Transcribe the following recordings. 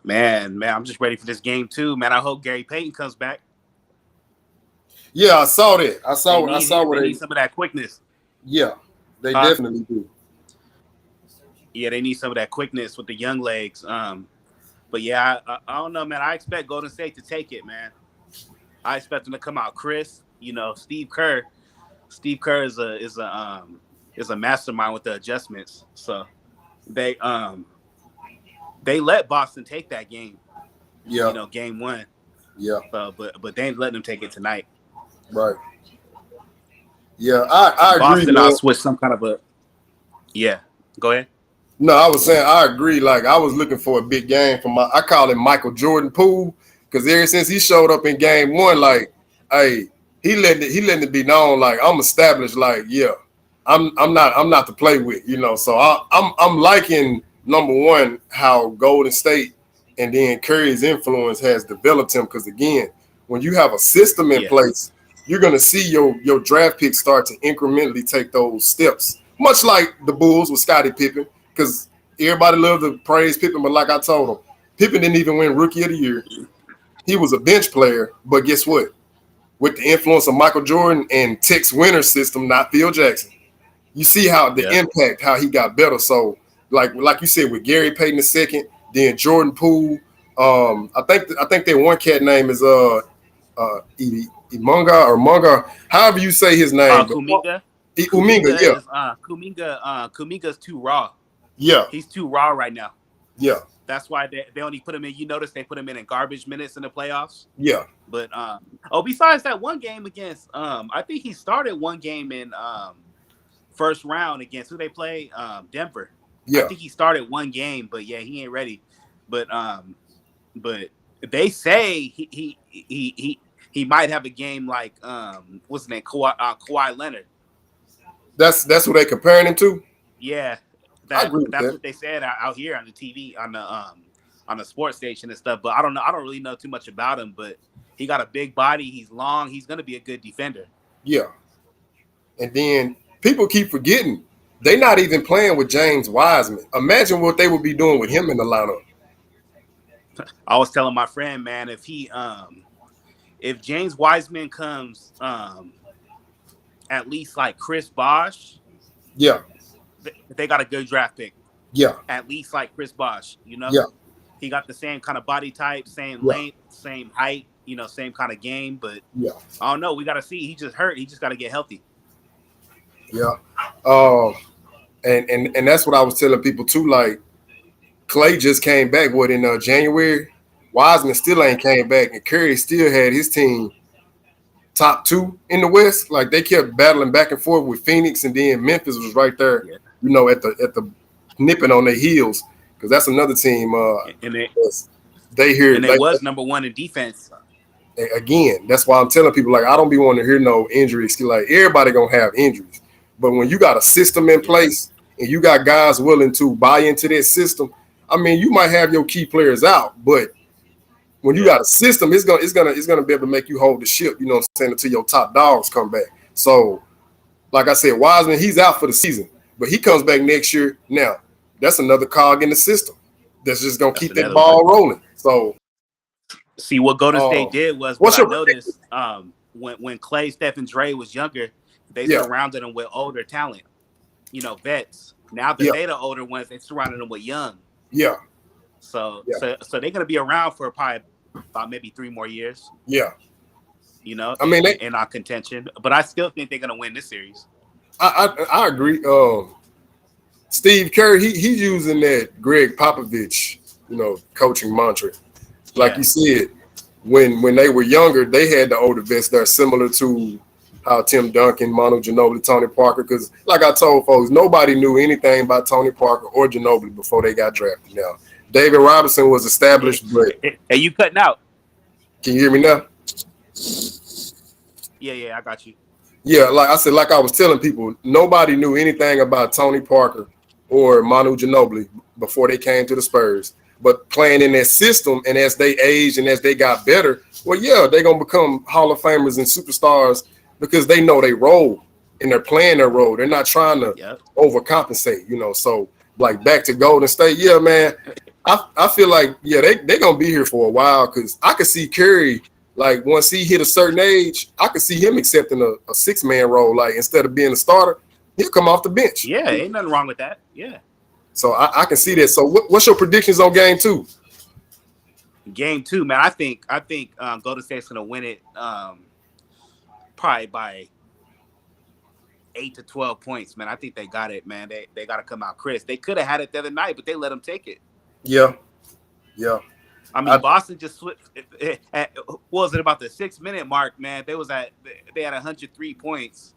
Man, I'm just ready for this game too, man. I hope Gary Payton comes back. Yeah, I saw that. I saw They what need some of that quickness. Yeah, they Huh? definitely do. Yeah, they need some of that quickness with the young legs. But yeah, I don't know, man. I expect Golden State to take it, man. I expect them to come out crisp. Steve Kerr. Steve Kerr is a mastermind with the adjustments. So they let Boston take that game. Yeah, Game one. yeah, So, but they ain't letting them take it tonight. right. Yeah, I agree, Boston, I'll man. switch some kind of a. Yeah, go ahead. No, I was saying I agree. Like I was looking for a big game from I call him Michael Jordan Poole because ever since he showed up in game one, like, hey, he letting it be known like I'm established. Like, yeah, I'm not to play with. So I'm liking number one how Golden State and then Curry's influence has developed him because again, when you have a system in Yeah, place, you're gonna see your draft picks start to incrementally take those steps, much like the Bulls with Scottie Pippen. Because everybody loved to praise Pippen, but like I told him, Pippen didn't even win Rookie of the Year. He was a bench player, but guess what? With the influence of Michael Jordan and Tech's winner system, not Phil Jackson, you see how the yeah. impact, how he got better. So, like you said, with Gary Payton II, then Jordan Poole. I think that one cat name is Imunga or Munga, however you say his name. Kuminga. Uminga, yeah, Kuminga's too raw. yeah, He's too raw right now. yeah, That's why they only put him in. You notice they put him in garbage minutes in the playoffs. yeah. But besides that one game against I think he started one game in first round against who they play Denver. Yeah. I think he started one game, but yeah, he ain't ready. But they say he might have a game like what's his name, Kawhi Leonard. That's what they comparing him to. Yeah, I agree with that's that. what they said out here on the TV on the sports station and stuff. But I don't know. I don't really know too much about him. But he got a big body. He's long. He's gonna be a good defender. Yeah. And then people keep forgetting they're not even playing with James Wiseman. Imagine what they would be doing with him in the lineup. I was telling my friend, man, if James Wiseman comes at least like Chris Bosh, Yeah. they got a good draft pick. Yeah. At least like Chris Bosh, Yeah. He got the same kind of body type, same Yeah. length, same height, same kind of game. But Yeah. I don't know. We got to see. He just hurt. He just got to get healthy. Yeah. And that's what I was telling people too. Like Clay just came back. What in January? Wiseman still ain't came back, and Curry still had his team top two in the West. Like they kept battling back and forth with Phoenix, and then Memphis was right there. Yeah. At the nipping on their heels because that's another team. And they was number one in defense. Again, that's why I'm telling people like I don't be wanting to hear no injuries. Like everybody gonna have injuries, but when you got a system in place and you got guys willing to buy into that system, I mean, you might have your key players out, but when you got a system, it's gonna be able to make you hold the ship. You know what I'm saying? Until your top dogs come back. So, like I said, Wiseman, he's out for the season, but he comes back next year. Now, that's another cog in the system that's just gonna keep that ball rolling. So. See, what Golden State did was what I noticed when Clay, Steph, and Dre was younger, they surrounded them with older talent, vets. Now that they're the older ones, they surrounded them with young. Yeah. So they're gonna be around for probably about maybe 3 more years. Yeah. I mean, in our contention, but I still think they're gonna win this series. I agree. Steve Kerr, he's using that Greg Popovich, coaching mantra. Like you said, when they were younger, they had the older vets that are similar to how Tim Duncan, Manu Ginobili, Tony Parker. Because like I told folks, nobody knew anything about Tony Parker or Ginobili before they got drafted. Now, David Robinson was established, but hey, you cutting out? Can you hear me now? Yeah, I got you. Yeah, like I said, like I was telling people, nobody knew anything about Tony Parker or Manu Ginobili before they came to the Spurs. But playing in that system, and as they aged and as they got better, well, yeah, they're going to become Hall of Famers and superstars because they know they role and they're playing their role. They're not trying to overcompensate, So like back to Golden State. Yeah, man. I feel like they gonna be here for a while because I could see Curry like once he hit a certain age, I could see him accepting a 6-man role. Like instead of being a starter, he'll come off the bench. Yeah, ain't nothing wrong with that. Yeah. So I can see that. So what's your predictions on game 2? Game 2, man. I think Golden State's gonna win it probably by 8 to 12 points, man. I think they got it, man. They got to come out, Chris. They could have had it the other night, but they let them take it. Yeah. I mean, Boston just switched. What was it, about the 6-minute mark, man? They had 103 points.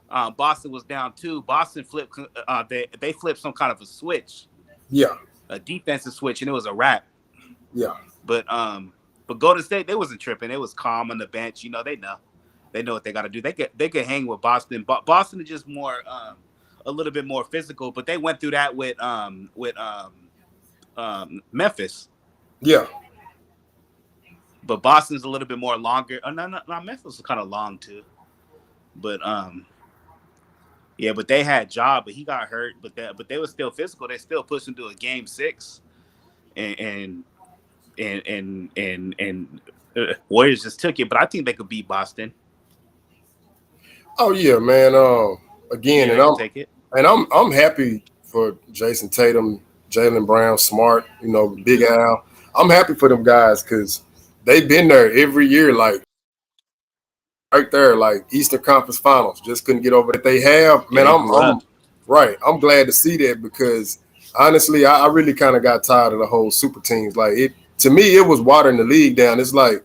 Boston was down 2. Boston flipped. They flipped some kind of a switch. Yeah. A defensive switch, and it was a wrap. Yeah. But Golden State, they wasn't tripping. They was calm on the bench. You know, they know what they got to do. They could hang with Boston. Boston is just more a little bit more physical. But they went through that with Memphis. Yeah. But Boston's a little bit more longer. Oh, no, Memphis was kind of long too. But yeah, but they had Ja, but he got hurt. But they were still physical. They still pushed into a game 6, and Warriors just took it. But I think they could beat Boston. Oh yeah, man. Again, yeah, I'm happy for Jason Tatum, Jaylen Brown, Smart. You know, Big Al. I'm happy for them guys because they've been there every year, like right there, like Eastern Conference Finals. Just couldn't get over that. They have, man. I'm right. I'm glad to see that because honestly, I really kind of got tired of the whole super teams. Like to me, it was watering the league down. It's like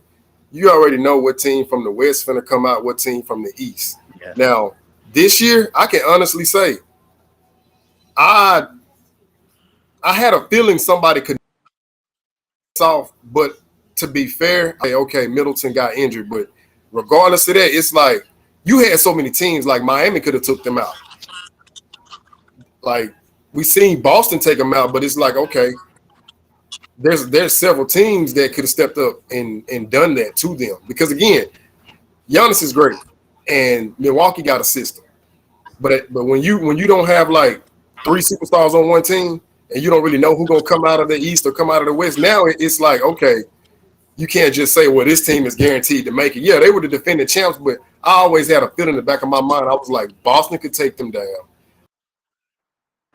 you already know what team from the West finna come out, what team from the East. Yeah. Now this year, I can honestly say, I had a feeling somebody could off, but to be fair, okay, Middleton got injured, but regardless of that, it's like you had so many teams. Like Miami could have took them out. Like we seen Boston take them out, but it's like okay, there's several teams that could have stepped up and done that to them because again, Giannis is great, and Milwaukee got a system, but when you don't have like 3 superstars on one team. And you don't really know who's going to come out of the East or come out of the West. Now it's like, okay, you can't just say, well, this team is guaranteed to make it. Yeah, they were the defending champs, but I always had a feeling in the back of my mind. I was like, Boston could take them down.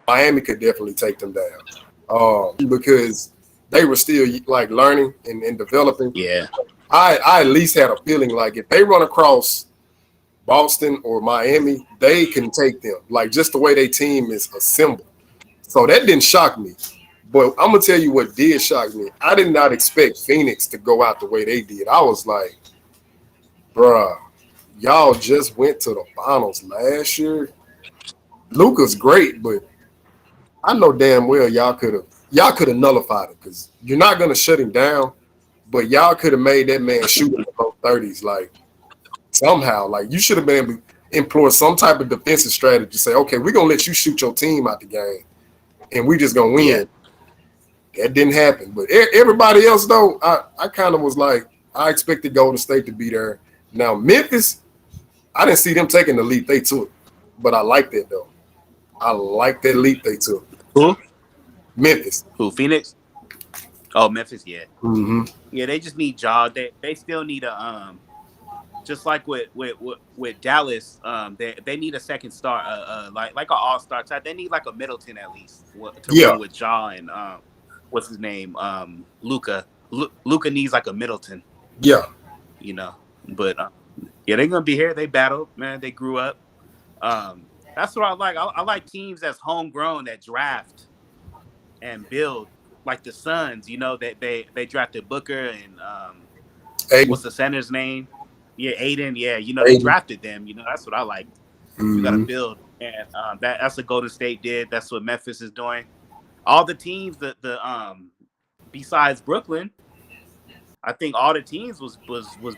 Miami could definitely take them down because they were still like learning and developing. Yeah. I at least had a feeling like if they run across Boston or Miami, they can take them. Like just the way their team is assembled. So that didn't shock me. But I'm going to tell you what did shock me. I did not expect Phoenix to go out the way they did. I was like, bruh, y'all just went to the finals last year. Luka's great, but I know damn well y'all could have nullified it because you're not going to shut him down, but y'all could have made that man shoot in the low 30s like somehow. Like you should have been employed some type of defensive strategy to say, okay, we're going to let you shoot your team out the game. And we just gonna win. Yeah. That didn't happen. But everybody else, though, I kind of was like, I expected Golden State to be there. Now, Memphis, I didn't see them taking the leap they took. But I like that, though. I like that leap they took. Who? Memphis. Who, Phoenix? Oh, Memphis, yeah. Mm-hmm. Yeah, they just need Ja. They still need a just like with Dallas, they need a second star, like an all-star type. They need like a Middleton at least to run with Ja and what's his name, Luka. Luka needs like a Middleton. Yeah, you know. But yeah, they're gonna be here. They battled, man. They grew up. That's what I like. I like teams that's homegrown that draft and build, like the Suns. You know that they drafted Booker and what's the center's name? Yeah, Aiden. Yeah, you know, they drafted them. You know, that's what I like. Mm-hmm. You got to build, and that's what Golden State did. That's what Memphis is doing. All the teams, besides Brooklyn, I think all the teams was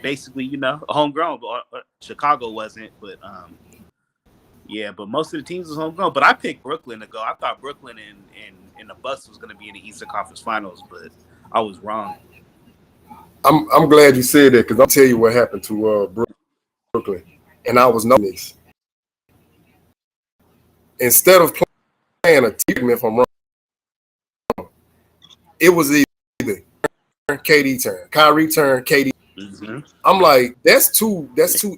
basically, you know, homegrown. But Chicago wasn't, but yeah, but most of the teams was homegrown. But I picked Brooklyn to go. I thought Brooklyn and the Bucks was going to be in the Eastern Conference Finals, but I was wrong. I'm glad you said that because I'll tell you what happened to Brooklyn, and I was knowing this. Instead of playing a team, if I'm wrong, it was either KD turn, Kyrie turn, KD. Mm-hmm. I'm like, that's too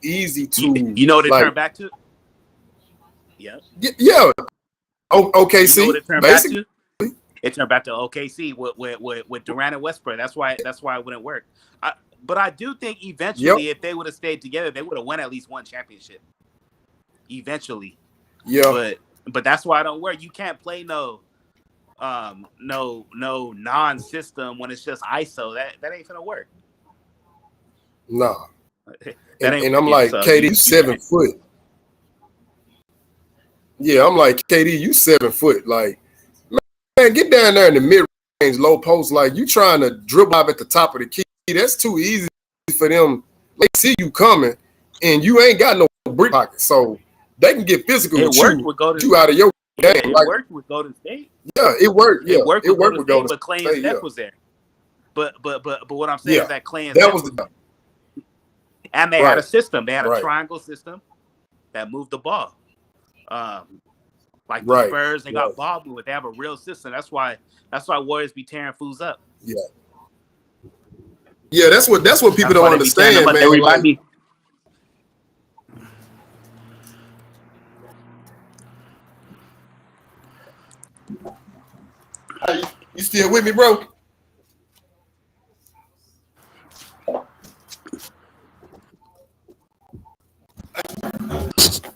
easy to. You know what it like, turned back to? Yep. Yeah. OKC. You know what it turned basically. back to? It turned back to OKC with Durant and Westbrook. That's why it wouldn't work. But I do think eventually, if they would have stayed together, they would have won at least one championship. Eventually. Yeah. But that's why it don't work. You can't play no non-system when it's just ISO. That ain't gonna work. Nah. And I'm like, KD, you 7 foot. Yeah, I'm like, KD, you 7 foot. Like, man, get down there in the mid-range, low post. Like, you trying to dribble up at the top of the key. That's too easy for them. They see you coming, and you ain't got no brick pocket. So they can get physical with you out of your game. It worked with Golden State. Yeah, it worked. Yeah, it worked with Golden State, but Clay and Steph was there. But what I'm saying is that Clay and Steph was there. And they had a system. They had a triangle system that moved the ball. Like the Spurs, they got ball movement. They have a real system. That's why Warriors be tearing fools up. Yeah. Yeah, that's what people don't understand, man. Like, hey, you still with me, bro?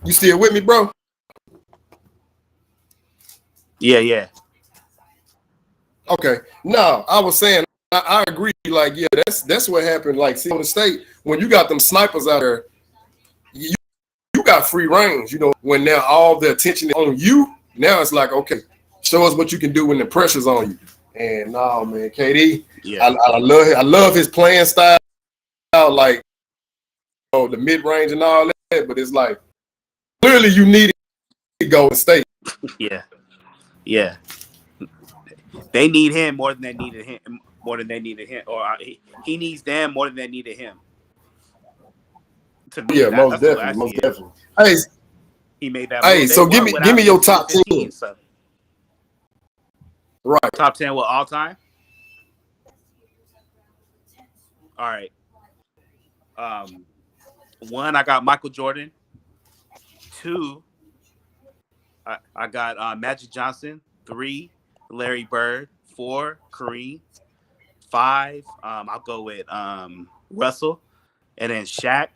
You still with me, bro? Yeah. Okay. No, I was saying I agree. Like, yeah, that's what happened. Like, see, on the state, when you got them snipers out there, you got free range. You know, when now all the attention is on you, now it's like, okay, show us what you can do when the pressure's on you. And no, man, KD, I love his playing style, like, you know, the mid range and all that. But it's like, clearly you need to go and stay. Yeah. They need him more than they needed him. Or he needs them more than they needed him. To me, most definitely. Hey, he made that. Hey, so give me your top 10. So. Right. Top 10 what, all time? All right. 1, I got Michael Jordan. 2, I got Magic Johnson. 3, Larry Bird. 4, Kareem. 5, I'll go with Russell, and then Shaq,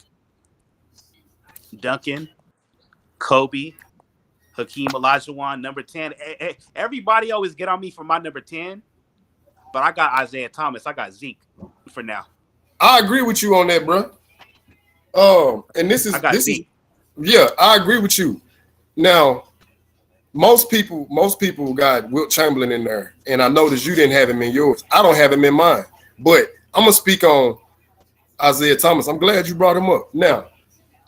Duncan, Kobe, Hakeem Olajuwon. Number 10. Everybody always get on me for my number 10, but I got Isaiah Thomas. I got Zeke for now. I agree with you on that, bro. And this is yeah, I agree with you. Now, most people got Wilt Chamberlain in there, and I noticed you didn't have him in yours. I don't have him in mine, but I'm gonna speak on Isaiah Thomas. I'm glad you brought him up. Now,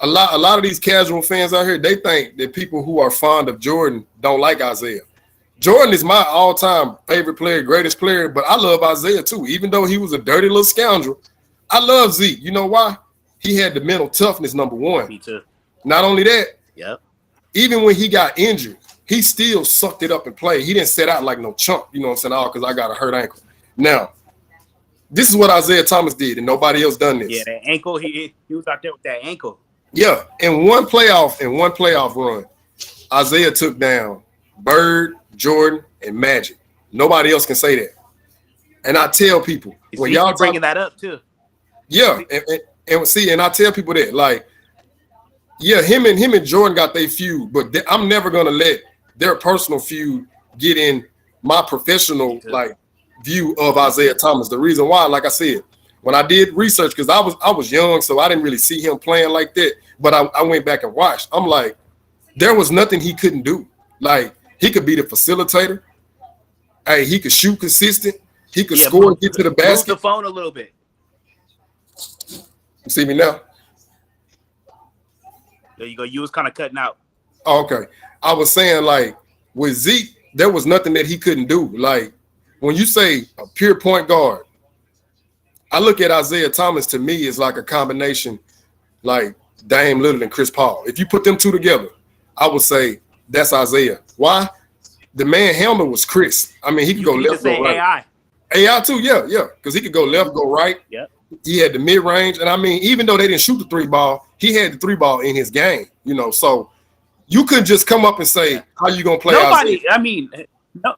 a lot of these casual fans out here, they think that people who are fond of Jordan don't like Isaiah. Jordan is my all-time favorite player, greatest player, but I love Isaiah too. Even though he was a dirty little scoundrel, I love Zeke. You know why? He had the mental toughness, number 1. Me too. Not only that, even when he got injured, he still sucked it up and played. He didn't set out like no chump, you know what I'm saying? Oh, because I got a hurt ankle. Now, this is what Isaiah Thomas did, and nobody else done this. Yeah, that ankle, he was out there with that ankle. Yeah, in one playoff run, Isaiah took down Bird, Jordan, and Magic. Nobody else can say that. And I tell people, when y'all bringing that up too. Yeah, and I tell people that, like, yeah, him and Jordan got their feud, but I'm never gonna let their personal feud get in my professional view of Isaiah Thomas. The reason why, like I said, when I did research, because I was young, so I didn't really see him playing like that. But I went back and watched. I'm like, there was nothing he couldn't do. Like, he could be the facilitator. Hey, he could shoot consistent. He could score and get to the basket. Move the phone a little bit. You see me now? There you go. You was kind of cutting out. Oh, okay. I was saying, like, with Zeke, there was nothing that he couldn't do. Like, when you say a pure point guard, I look at Isaiah Thomas, to me, is like a combination, like Dame Lillard and Chris Paul. If you put them two together, I would say that's Isaiah. Why? The man helmet was Chris. I mean, he could go left or right. AI too, yeah, because he could go left, go right. Yep. He had the mid range, and I mean, even though they didn't shoot the 3-ball, he had the 3-ball in his game. So you couldn't just come up and say how you gonna play. Nobody. Isaiah. I mean, no.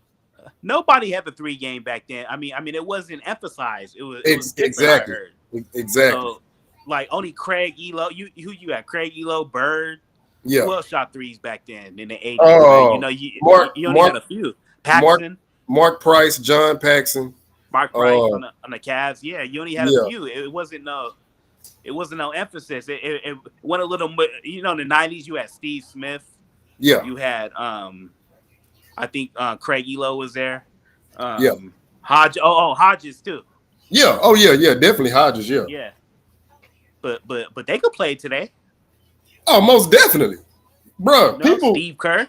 Nobody had the 3 game back then. I mean, it wasn't emphasized. It was exactly. So, like only Craig Elo. Who you had? Craig Elo, Bird. Yeah. Who else shot threes back then in the 80s? You only had a few. Paxson, Mark Price, John Paxson, Mark Price on the Cavs. Yeah, you only had a few. It wasn't no emphasis. It went a little. In the 90s, you had Steve Smith. Yeah. You had I think Craig Elo was there. Hodges too. Yeah. Oh yeah. Definitely Hodges. Yeah. Yeah. But they could play today. Oh, most definitely, bro. Steve Kerr.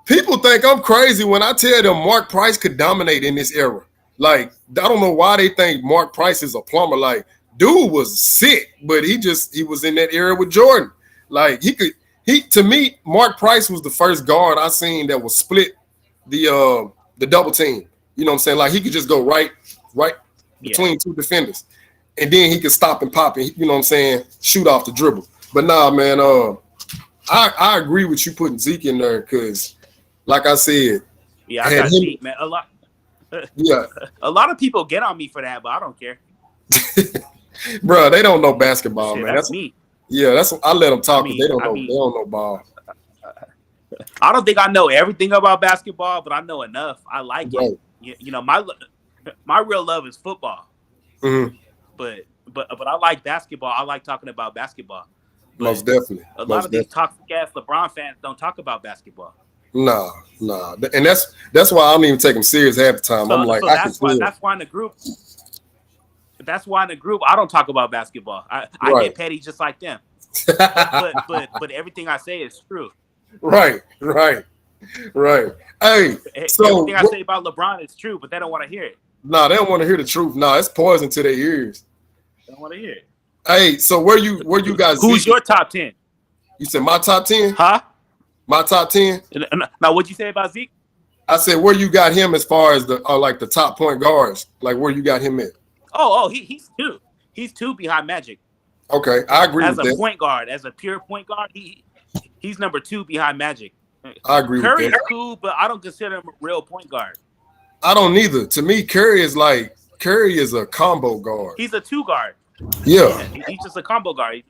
People think I'm crazy when I tell them Mark Price could dominate in this era. Like, I don't know why they think Mark Price is a plumber. Like, dude was sick, but he was in that era with Jordan. Like, to me, Mark Price was the first guard I seen that was split the double team. You know what I'm saying? Like, he could just go right between two defenders. And then he could stop and pop and, you know what I'm saying, shoot off the dribble. But nah, man, I agree with you putting Zeke in there because, like I said, I got Zeke, man. A lot. Yeah, a lot of people get on me for that, but I don't care. Bro, they don't know basketball, man. That's me. Yeah, I let them talk because they don't know ball. I don't think I know everything about basketball, but I know enough. I like it. My real love is football. Mm-hmm. But I like basketball. I like talking about basketball. But most definitely. A lot of these toxic ass LeBron fans don't talk about basketball. Nah. And that's why I don't even take them serious half the time. I'm like, that's why in the group I don't talk about basketball. I get petty just like them. but everything I say is true. Right. Hey, so everything I say about LeBron is true, but they don't want to hear it. Nah, they don't want to hear the truth. Nah, it's poison to their ears. They don't want to hear it. Hey, so where you guys? Who's your top 10? You said my top 10? Huh? My top 10? Now, what'd you say about Zeke? I said where you got him as far as the top point guards. Like where you got him at? He's 2. He's 2 behind Magic. Okay, I agree with that. As a point guard, as a pure point guard, he's number 2 behind Magic. I agree with that. Curry is cool, but I don't consider him a real point guard. I don't either. To me, Curry is a combo guard. He's a 2 guard. Yeah. He's just a combo guard.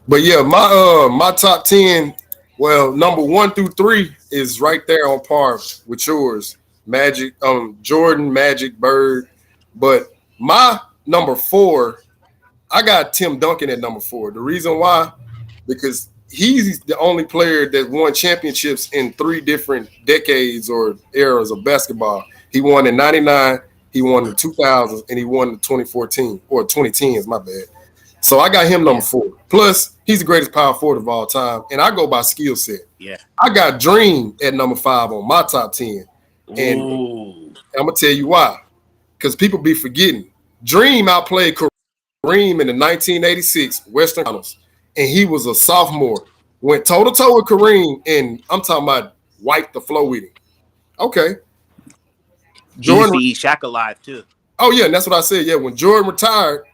But yeah, my top 10, well, number 1 through 3 is right there on par with yours. Magic, Jordan, Magic, Bird. But my number 4, I got Tim Duncan at number 4. The reason why, because he's the only player that won championships in 3 different decades or eras of basketball. He won in 99, he won in 2000s, and he won in 2014 or 2010s, my bad. So I got him number 4. Plus, he's the greatest power forward of all time, and I go by skill set. Yeah. I got Dream at number 5 on my top 10. And I'm going to tell you why. Because people be forgetting. Dream outplayed Kareem in the 1986 Western Finals, and he was a sophomore. Went toe-to-toe with Kareem, and I'm talking about wiped the floor with him. Okay. Jordan eat Shaq alive, too. Oh, yeah, and that's what I said. Yeah, when Jordan retired,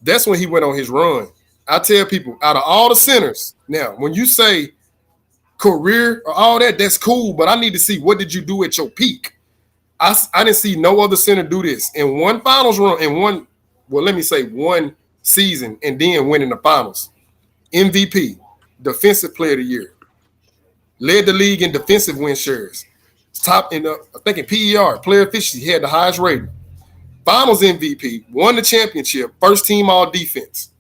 that's when he went on his run. I tell people, out of all the centers, now, when you say career or all that, that's cool, but I need to see what did you do at your peak. I didn't see no other center do this in one finals run, one season, and then winning the finals. MVP, defensive player of the year, led the league in defensive win shares, top in I think in PER, player efficiency, he had the highest rating. Finals MVP, won the championship, first team all defense.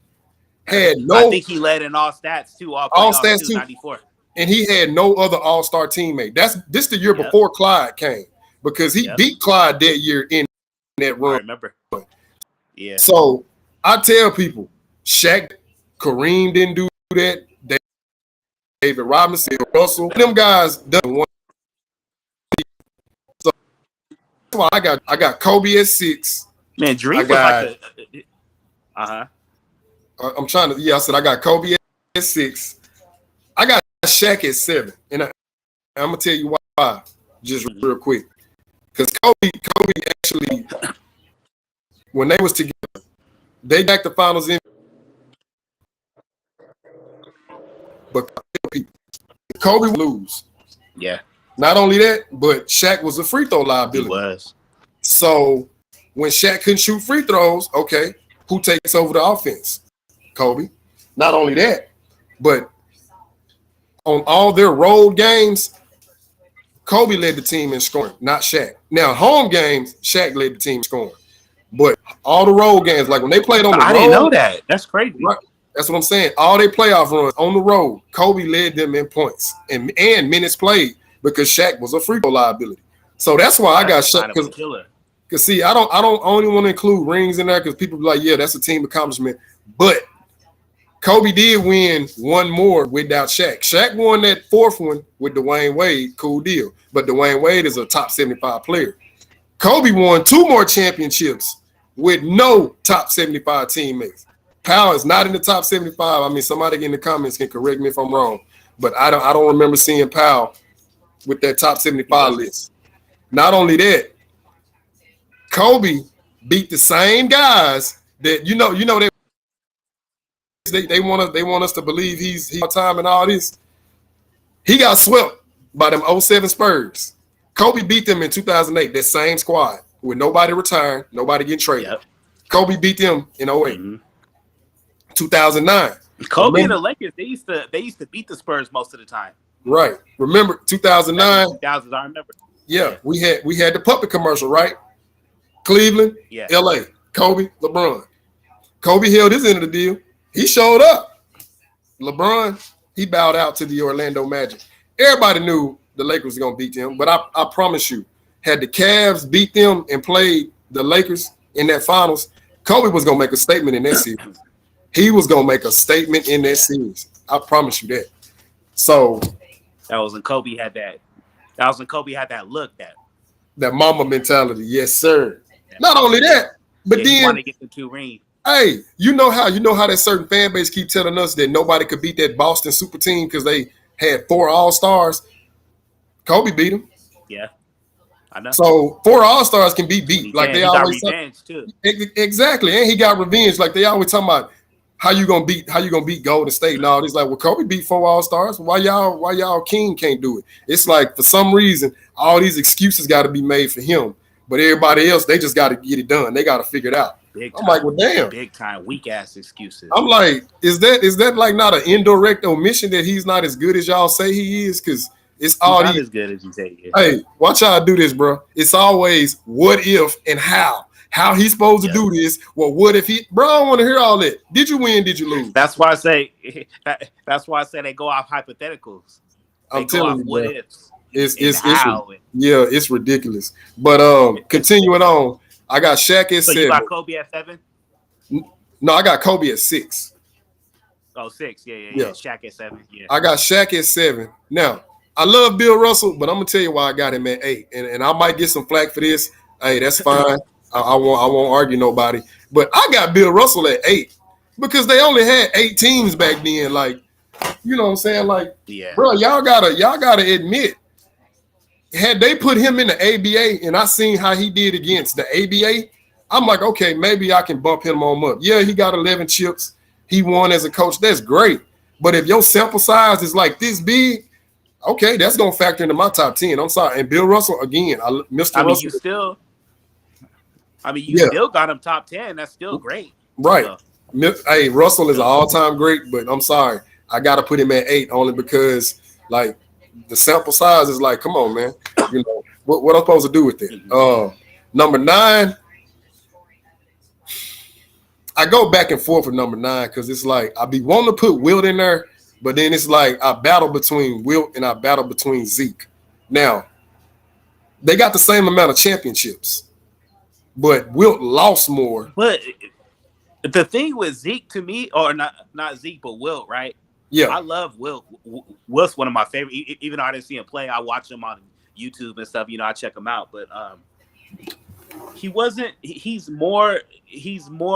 I think he led in all stats too. All stats too. 94. And he had no other all-star teammate. This the year before Clyde came, because he beat Clyde that year in that run. I remember. Yeah. So I tell people, Shaq, Kareem didn't do that. David Robinson, Russell, them guys done one. So that's why I got Kobe at 6. Man, Dream was like I'm trying to. I said I got Kobe at 6. I got Shaq at 7, and I'm gonna tell you why. Just real quick, because Kobe actually, when they was together, they got the finals in, but Kobe would lose. Yeah. Not only that, but Shaq was a free throw liability. He was. So when Shaq couldn't shoot free throws, okay, who takes over the offense? Kobe. Not only that, but on all their road games, Kobe led the team in scoring, not Shaq. Now, home games, Shaq led the team in scoring. But all the road games, like when they played on the road. I didn't know that. That's crazy. Right, that's what I'm saying. All their playoff runs on the road, Kobe led them in points and minutes played because Shaq was a free throw liability. So that's why I got Shaq. Because see, I don't only want to include rings in there because people be like, yeah, that's a team accomplishment. But Kobe did win one more without Shaq. Shaq won that fourth one with Dwayne Wade, cool deal. But Dwayne Wade is a top 75 player. Kobe won 2 more championships with no top 75 teammates. Powell is not in the top 75. I mean, somebody in the comments can correct me if I'm wrong, but I don't remember seeing Powell with that top 75 list. Not only that, Kobe beat the same guys that you know they want us to believe he's time and all this. He got swept by them 07 Spurs. Kobe beat them in 2008, that same squad with nobody retiring, nobody getting traded. Yep. Kobe beat them in 08. Mm-hmm. 2009. Kobe and the Lakers, they used to beat the Spurs most of the time. Right. Remember 2009? 2000, I remember. Yeah, we had the puppet commercial, right? Cleveland, LA, Kobe, LeBron. Kobe held his end of the deal. He showed up. LeBron, he bowed out to the Orlando Magic. Everybody knew the Lakers was going to beat them, but I promise you, had the Cavs beat them and played the Lakers in that finals, Kobe was going to make a statement in that series. He was going to make a statement in that series. I promise you that. So that was when Kobe had that. That was when Kobe had that look, that mama mentality. Yes, sir. Not only that, but then he wanted to get the 2 rings. Hey, you know how that certain fan base keep telling us that nobody could beat that Boston super team because they had 4 All-Stars. Kobe beat them. Yeah, I know. So 4 All-Stars can be beat. Like they always got revenge too. Exactly, and he got revenge. Like they always talking about how you gonna beat Golden State and all this. Like, well, Kobe beat 4 All-Stars. Why y'all King can't do it? It's like for some reason all these excuses got to be made for him, but everybody else they just got to get it done. They got to figure it out. I'm like, well, damn. Big time, weak ass excuses. I'm like, is that like not an indirect omission that he's not as good as y'all say he is? Because it's all not as good as you say he is. Hey, watch y'all do this, bro. It's always what if and how. How he's supposed to do this? Well, what if he? Bro, I don't want to hear all that. Did you win? Did you lose? That's why I say. That's why I say they go off hypotheticals. I'm telling you, what bro. ifs. It's ridiculous. But continuing on. I got Shaq at 7. You got Kobe at 7? No, I got Kobe at 6. Oh, 6. Yeah. Shaq at 7. Yeah. I got Shaq at 7. Now, I love Bill Russell, but I'm gonna tell you why I got him at 8. And I might get some flack for this. Hey, that's fine. I won't argue nobody. But I got Bill Russell at 8 because they only had 8 teams back then. Like, you know what I'm saying? Like, bro, y'all gotta admit. Had they put him in the ABA and I seen how he did against the ABA, I'm like, okay, maybe I can bump him on up. Yeah, he got 11 chips. He won as a coach. That's great. But if your sample size is like this big, okay, that's going to factor into my top 10. I'm sorry. And Bill Russell, again, Mr. Russell. You still got him top 10. That's still great. Right. So. Hey, Russell is an all-time great, but I'm sorry. I got to put him at 8 only because, like, the sample size is like, come on, man. You know, what I'm supposed to do with it? Number 9, I go back and forth with number 9 because it's like I be wanting to put Wilt in there, but then it's like I battle between Wilt and I battle between Zeke. Now, they got the same amount of championships, but Wilt lost more. But the thing with Zeke to me, or not Zeke, but Wilt, right? Yeah, I love Wilt. Wilt's one of my favorite. Even though I didn't see him play, I watch him on YouTube and stuff. You know, I check him out. But he wasn't. He's more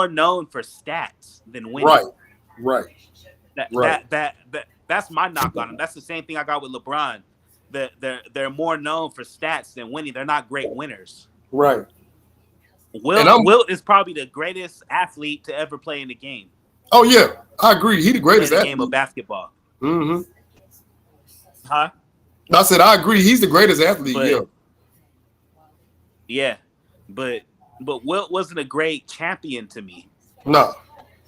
known for stats than winning. Right. That's my knock on him. That's the same thing I got with LeBron. They're more known for stats than winning. They're not great winners. Right. And Wilt is probably the greatest athlete to ever play in the game. oh yeah, I agree. He the Play greatest the game of athlete. basketball. Mm-hmm. Huh? I said I agree. He's the greatest athlete. But Yeah. yeah, but Wilt wasn't a great champion to me. Nah.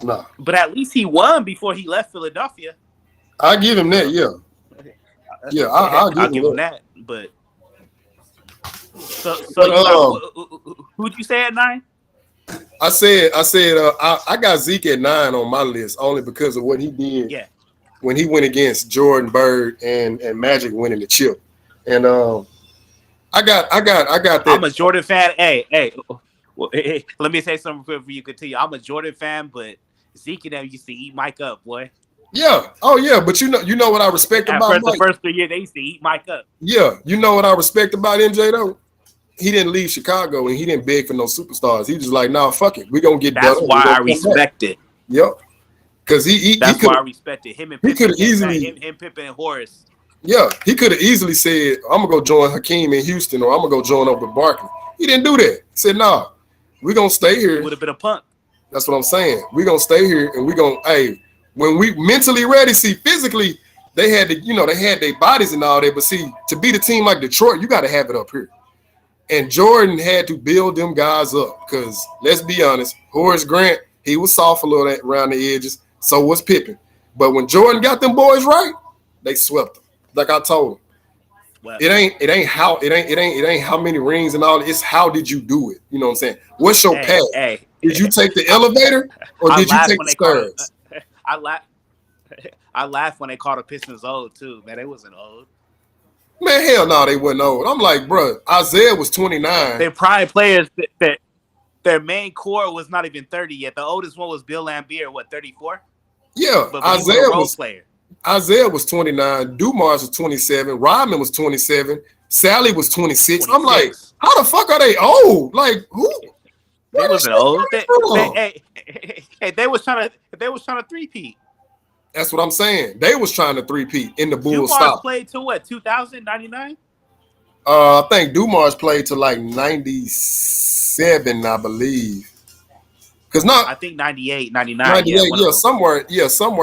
Nah. But at least he won before he left Philadelphia. I give him that. Yeah. Yeah. I'll I'll give give him him that. that. But so But you got, who'd you say at 9? I said I got Zeke at 9 on my list only because of what he did. Yeah. When he went against Jordan, Bird, and Magic winning the chip. And I got that. I'm a Jordan fan. Hey, well, let me say something before you continue. I'm a Jordan fan, but Zeke and them used to eat Mike up, boy. Yeah. Oh yeah, but you know what I respect At about first, Mike? the first 3 years, they used to eat Mike up. Yeah, you know what I respect about MJ though? He didn't leave Chicago and he didn't beg for no superstars. He just like, nah, fuck it. We're gonna get That's done. why I respect it. Yep. Because That's why I respect it. Him and he Pippen, could easily him Pippen and Horace. Yeah, he could have easily said, I'm gonna go join Hakeem in Houston or I'm gonna go join up with Barkley. He didn't do that. He said, nah, we're gonna stay here. Would have been a punk. That's what I'm saying. We're gonna stay here and we're gonna, hey, when we mentally ready, see, physically, they had their bodies and all that, but see, to be the team like Detroit, you gotta have it up here. And Jordan had to build them guys up because let's be honest, Horace Grant, he was soft a little around the edges, so was Pippen. But when Jordan got them boys right, they swept them. Like I told him. Well, it ain't how many rings and all. It's how did you do it? You know what I'm saying? What's your path? Did you take the elevator or did you take the stairs? I laughed when they called the Pistons old too. Man, they wasn't old. Man, hell no, they wasn't old. I'm like, bro, Isaiah was 29. Their prime players, that their main core was not even 30 yet. The oldest one was Bill Laimbeer, what, 34? Yeah, but Isaiah was a role player. Isaiah was 29. Dumars was 27. Rodman was 27. Sally was 26. I'm like, how the fuck are they old? Like, who? They wasn't old. They was trying to three-peat. That's what I'm saying. They was trying to three-peat in the Bulls. Dumars played to what, 2000, 99? I think Dumars played to like 97, I believe. I think 98, 99. 98, somewhere.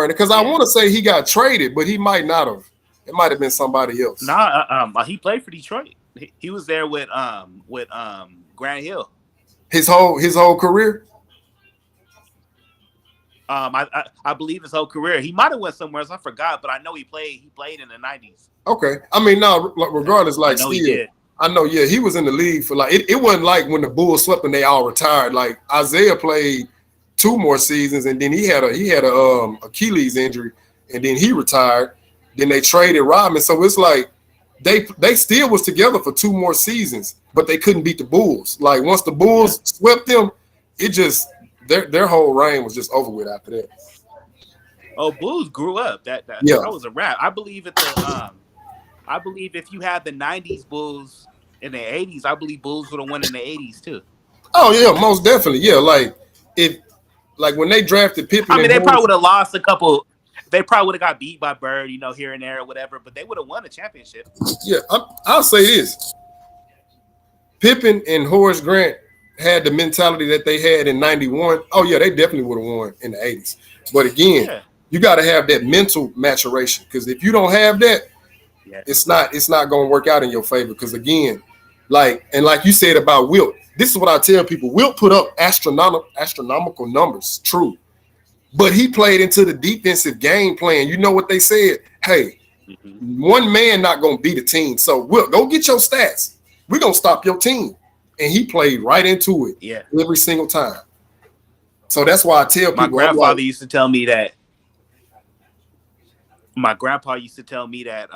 Because I want to say he got traded, but he might not have. It might have been somebody else. Nah, he played for Detroit. He was there with Grant Hill. His whole career. I believe his whole career. He might have went somewhere else. I forgot, but I know he played. He played in the 90s. Okay, I mean, no, regardless, like I know, yeah, he was in the league for like it wasn't like when the Bulls swept and they all retired. Like Isaiah played 2 more seasons and then he had a Achilles injury and then he retired. Then they traded Rodman, so it's like they still was together for 2 more seasons, but they couldn't beat the Bulls. Like once the Bulls swept them, it just their whole reign was just over with after that. Oh, Bulls grew up. That was a wrap. I believe if you had the 90s Bulls in the 80s, I believe Bulls would have won in the 80s too. Oh yeah, most definitely. Yeah, like when they drafted Pippen. I mean, they probably would have lost a couple. They probably would have got beat by Bird, here and there or whatever, but they would have won a championship. Yeah, I'll say this. Pippen and Horace Grant had the mentality that they had in 91. Oh yeah, they definitely would have won in the 80s. But again, you got to have that mental maturation because if you don't have that, it's not going to work out in your favor. Because again, like you said about Wilt, this is what I tell people: Wilt put up astronomical numbers, true, but he played into the defensive game plan. You know what they said? Hey, one man not going to beat a team. So Wilt, go get your stats. We're going to stop your team. And he played right into it every single time. So that's why I tell people. My grandfather used to tell me that. My grandpa used to tell me that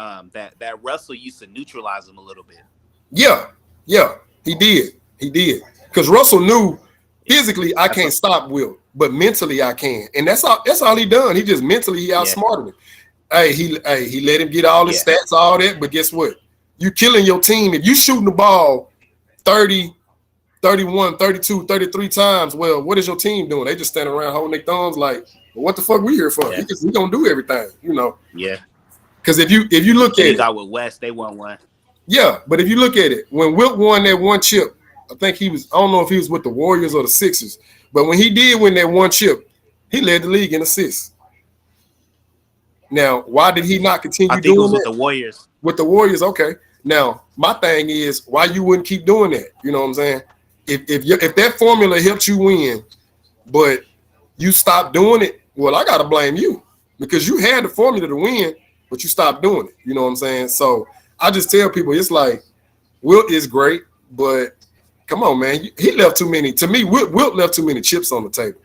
that Russell used to neutralize him a little bit. Yeah, he did. Because Russell knew physically I can't stop Wilt, but mentally I can, and that's all he done. He just mentally he outsmarted him. Hey, he let him get all his stats, all that. But guess what? You killing your team if you shooting the ball 30, 31, 32, 33 times. Well, what is your team doing? They just standing around holding their thumbs like, well, what the fuck we here for? We gonna do everything, Yeah. Because if you look at it, got with West, they won one. Yeah, but if you look at it, when Wilt won that one chip, I think he was. I don't know if he was with the Warriors or the Sixers, but when he did win that one chip, he led the league in assists. Now, why did he not I continue think it doing was with that the Warriors. with the Warriors? Okay. Now, my thing is why you wouldn't keep doing that. You know what I'm saying? If that formula helped you win, but you stopped doing it, well, I gotta blame you because you had the formula to win, but you stopped doing it. You know what I'm saying? So I just tell people it's like Wilt is great, but come on, man, he left too many. To me, Wilt left too many chips on the table.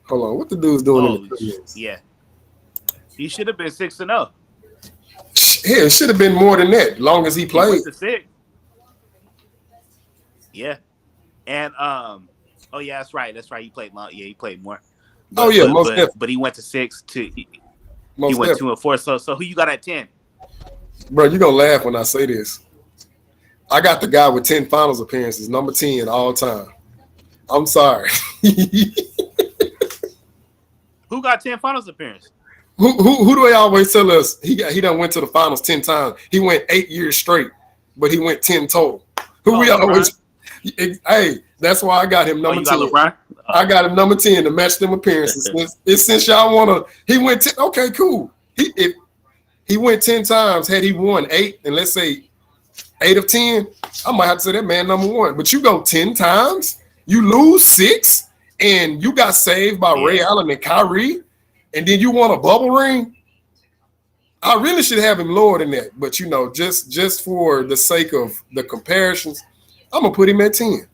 Hold on, what the dude's doing in the comments? Yeah. He should have been 6-0. Yeah, it should have been more than that. Long as he He played. went to 6. Yeah. And oh yeah, that's right. That's right. He played long. Yeah, he played more. Oh yeah, most definitely. But he went to 6 to he Most went definitely. 2 and 4. So who you got at 10? Bro, you're gonna laugh when I say this. I got the guy with 10 finals appearances, number 10 all time. I'm sorry. Who got 10 finals appearances? Who do they always tell us he done went to the finals 10 times? He went 8 years straight, but he went 10 total. Who we always hey, that's why I got him number 10. LeBron? I got him number 10 to match them appearances. Since y'all wanna he went 10, okay, cool. If he went 10 times, had he won 8, and let's say 8 of 10, I might have to say that man number 1. But you go 10 times, you lose 6, and you got saved by Ray Allen and Kyrie, and then you want a bubble ring. I really should have him lower than that, but you know, just for the sake of the comparisons, I'm gonna put him at 10.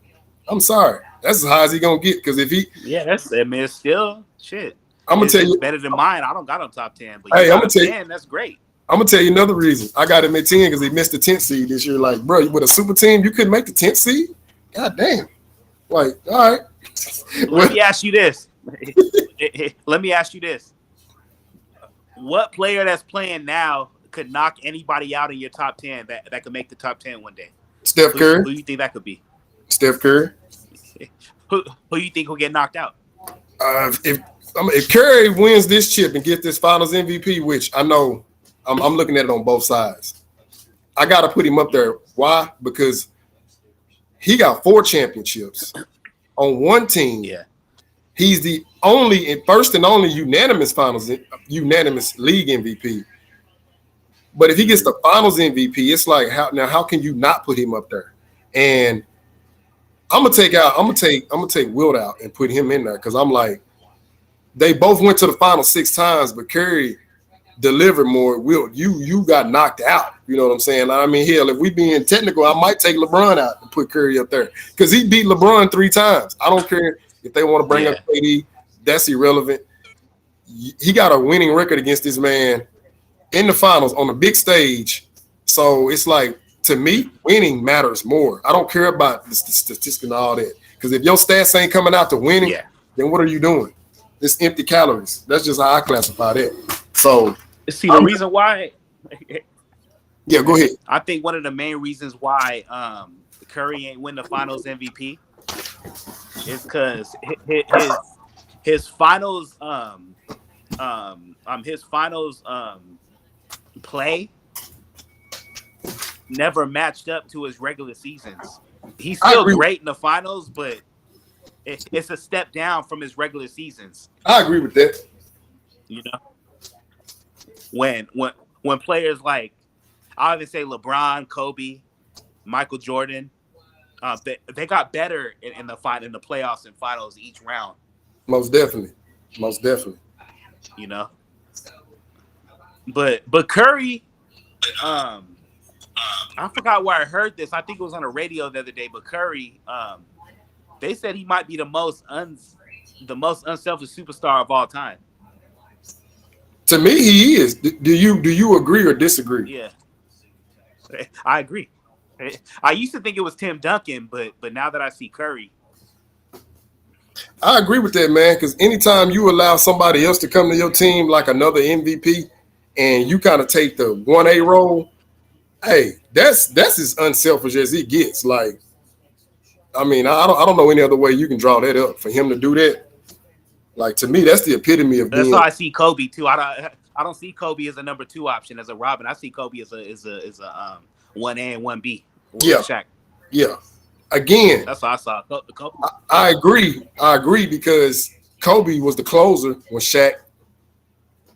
I'm sorry, that's as high as he gonna get. Because if he, it's still shit. I'm gonna tell you, better than mine. I don't got on top 10, but hey, I'm gonna tell you, that's great. I'm gonna tell you another reason. I got him at 10 because he missed the 10th seed this year. Like, bro, with a super team, you couldn't make the 10th seed. God damn. Like, all right. Let me ask you this. What player that's playing now could knock anybody out in your top 10 that could make the top 10 one day? Steph Curry. Who do you think that could be? Steph Curry. Who do you think will get knocked out? If Curry wins this chip and gets this Finals MVP, which I know I'm looking at it on both sides, I got to put him up there. Why? Because he got 4 championships on one team. Yeah. He's the only and first and only unanimous league MVP. But if he gets the Finals MVP, it's like how can you not put him up there? And I'm gonna take Wilt out and put him in there because I'm like, they both went to the Finals 6 times, but Curry delivered more. Wilt, you got knocked out. You know what I'm saying? I mean, hell, if we being technical, I might take LeBron out and put Curry up there because he beat LeBron 3 times. I don't care if they want to bring up KD. That's irrelevant. He got a winning record against this man in the finals on the big stage. So it's like, to me, winning matters more. I don't care about the statistics and all that. Because if your stats ain't coming out to winning, then what are you doing? It's empty calories. That's just how I classify that. So see the reason why. Yeah, go ahead. I think one of the main reasons why Curry ain't win the Finals MVP is because his finals play never matched up to his regular seasons. He's still great in the finals, but it's a step down from his regular seasons. I agree with that. You know, when players like, I would say LeBron, Kobe, Michael Jordan, they got better in the playoffs and finals each round. Most definitely. You know, but Curry, I forgot where I heard this. I think it was on the radio the other day. But Curry, they said he might be the most unselfish superstar of all time. To me, he is. Do you agree or disagree? Yeah, I agree. I used to think it was Tim Duncan, but now that I see Curry, I agree with that, man. Because anytime you allow somebody else to come to your team like another MVP, and you kind of take the 1A role, hey, that's as unselfish as it gets. Like, I mean, I don't know any other way you can draw that up for him to do that. Like, to me, that's the epitome of. That's how I see Kobe too. I don't see Kobe as a number 2 option as a Robin. I see Kobe as a 1A and 1B. Yeah, Shaq. Yeah, again, That's what I saw. Kobe. I agree. I agree because Kobe was the closer when Shaq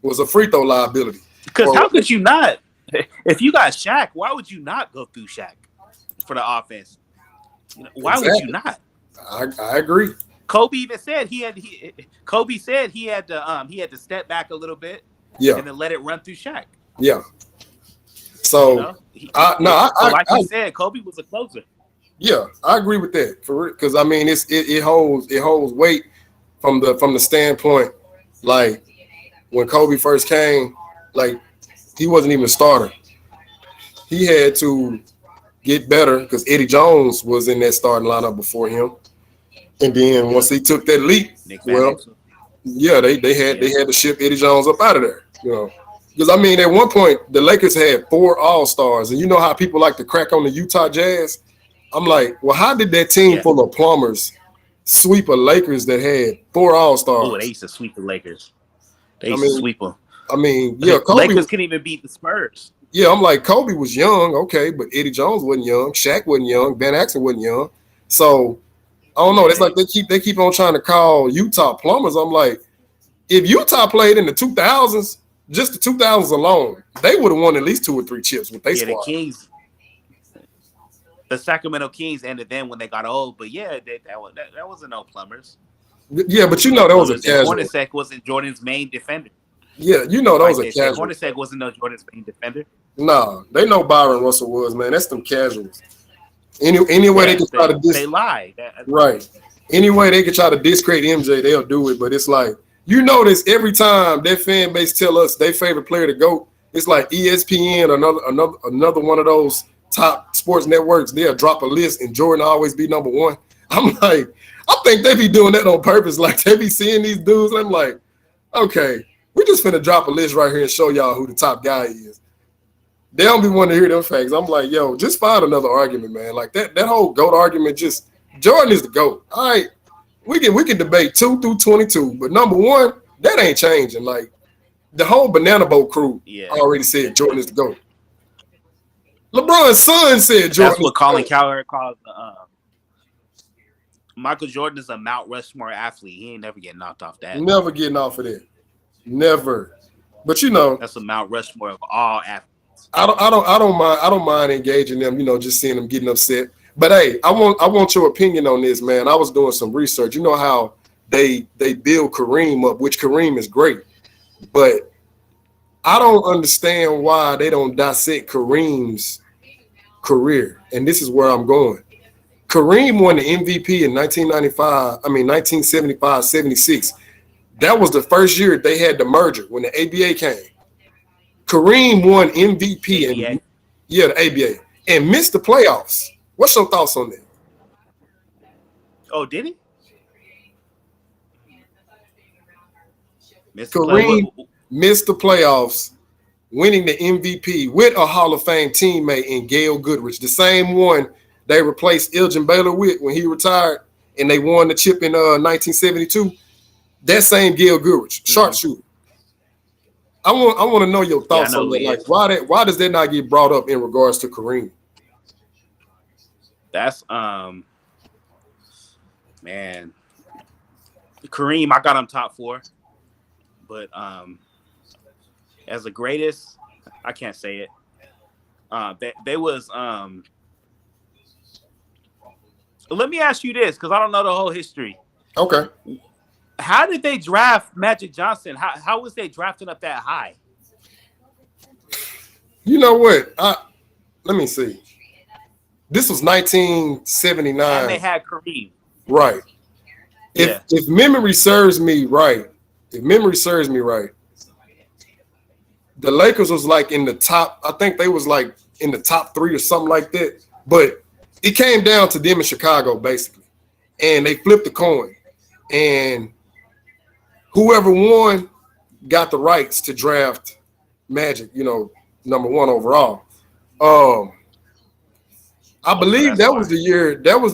was a free throw liability. Because Or how could you not? If you got Shaq, why would you not go through Shaq for the offense? Why would you exactly, not? I agree. Kobe even said Kobe said he had to step back a little bit Yeah, and then let it run through Shaq. yeah. You So know, so like I you said, Kobe was a closer. yeah, I agree with that for because I mean it holds weight from the standpoint like when Kobe first came, like he wasn't even a starter. He had to get better because Eddie Jones was in that starting lineup before him. And then once Yep. he took that leap, Nick Van well, Exel. yeah, they Yeah. had to ship Eddie Jones up out of there, you know. Because I mean, at one point the Lakers had 4 All-Stars, and you know how people like to crack on the Utah Jazz. I'm like, well, how did that team Yeah. full of plumbers sweep a Lakers that had 4 Oh, they All-Stars? used to sweep the Lakers. They I used to mean, sweep them. yeah, Kobe. Lakers couldn't even beat the Spurs. Yeah, I'm like Kobe was young, okay, but Eddie Jones wasn't young, Shaq wasn't young, Van Exel wasn't young. So I don't know. It's Yeah. like they keep on trying to call Utah plumbers. I'm like, if Utah played in the 2000s, just the 2000s alone, they would have won at least 2 or 3 chips with their Yeah, squad. the Sacramento Kings ended then when they got old. But yeah, that wasn't no plumbers. Yeah, but That you was know no that was a plumbers. And casual. Hornacek wasn't Jordan's main defender. Yeah, you know that Like was a they said, casual. Hornacek wasn't no Jordan's main defender. Nah, they know Byron Russell was, man. That's them casuals. Any way they Yeah, could try to they lie. right. Any way they could try to discredit MJ, they'll do it. But it's like you notice every time that fan base tell us their favorite player to go, it's like ESPN, another one of those top sports networks. They'll drop a list and Jordan always be number one. I'm like, I think they be doing that on purpose. Like they be seeing these dudes. And I'm like, okay, we're just finna drop a list right here and show y'all who the top guy is. They don't be wanting to hear them facts. I'm like, yo, just find another argument, man. Like that whole GOAT argument, just Jordan is the GOAT. All right, we can debate 2 through 22, but number one, that ain't changing. Like the whole Banana Boat crew already said Jordan is the GOAT. LeBron's son said Jordan. That's what Colin Cowherd calls Michael Jordan is a Mount Rushmore athlete. He ain't never getting knocked off that. Never getting off of that. Never. But you know, that's a Mount Rushmore of all athletes. I don't mind engaging them, you know, just seeing them getting upset. But hey, I want your opinion on this, man. I was doing some research. You know how they build Kareem up, which Kareem is great. But I don't understand why they don't dissect Kareem's career. And this is where I'm going. Kareem won the MVP in 1975-76. That was the first year they had the merger when the ABA came. Kareem won MVP and the ABA and missed the playoffs. What's your thoughts on that? Oh, did he? Kareem missed the playoffs, winning the MVP with a Hall of Fame teammate in Gail Goodrich, the same one they replaced Elgin Baylor with when he retired, and they won the chip in 1972. That same Gail Goodrich, sharpshooter. I want to know your thoughts on that. Like, why does that not get brought up in regards to Kareem? That's man, Kareem. I got him top 4, but as the greatest, I can't say it. They was Let me ask you this, because I don't know the whole history. Okay. How did they draft Magic Johnson? How was they drafting up that high? You know what? Let me see. This was 1979. And they had Kareem. Right. If memory serves me right, the Lakers was like in the top, I think they was like in the top 3 or something like that. But it came down to them in Chicago, basically. And they flipped the coin. And whoever won got the rights to draft Magic, you know, number 1 overall. I believe that was the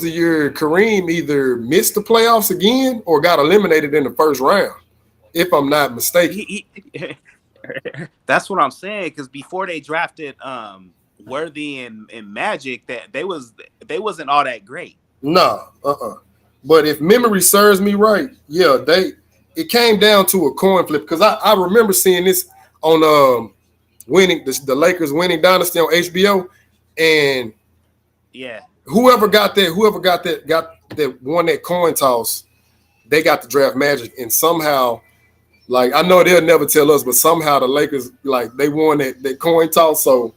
year Kareem either missed the playoffs again or got eliminated in the first round, if I'm not mistaken. That's what I'm saying, because before they drafted Worthy and Magic, that they wasn't all that great. Nah, But if memory serves me right, yeah, it came down to a coin flip because I remember seeing this on winning the Lakers winning dynasty on HBO, and Yeah. whoever got that won that coin toss, they got to draft Magic, and somehow, like, I know they'll never tell us, but somehow the Lakers, like, they won that coin toss, so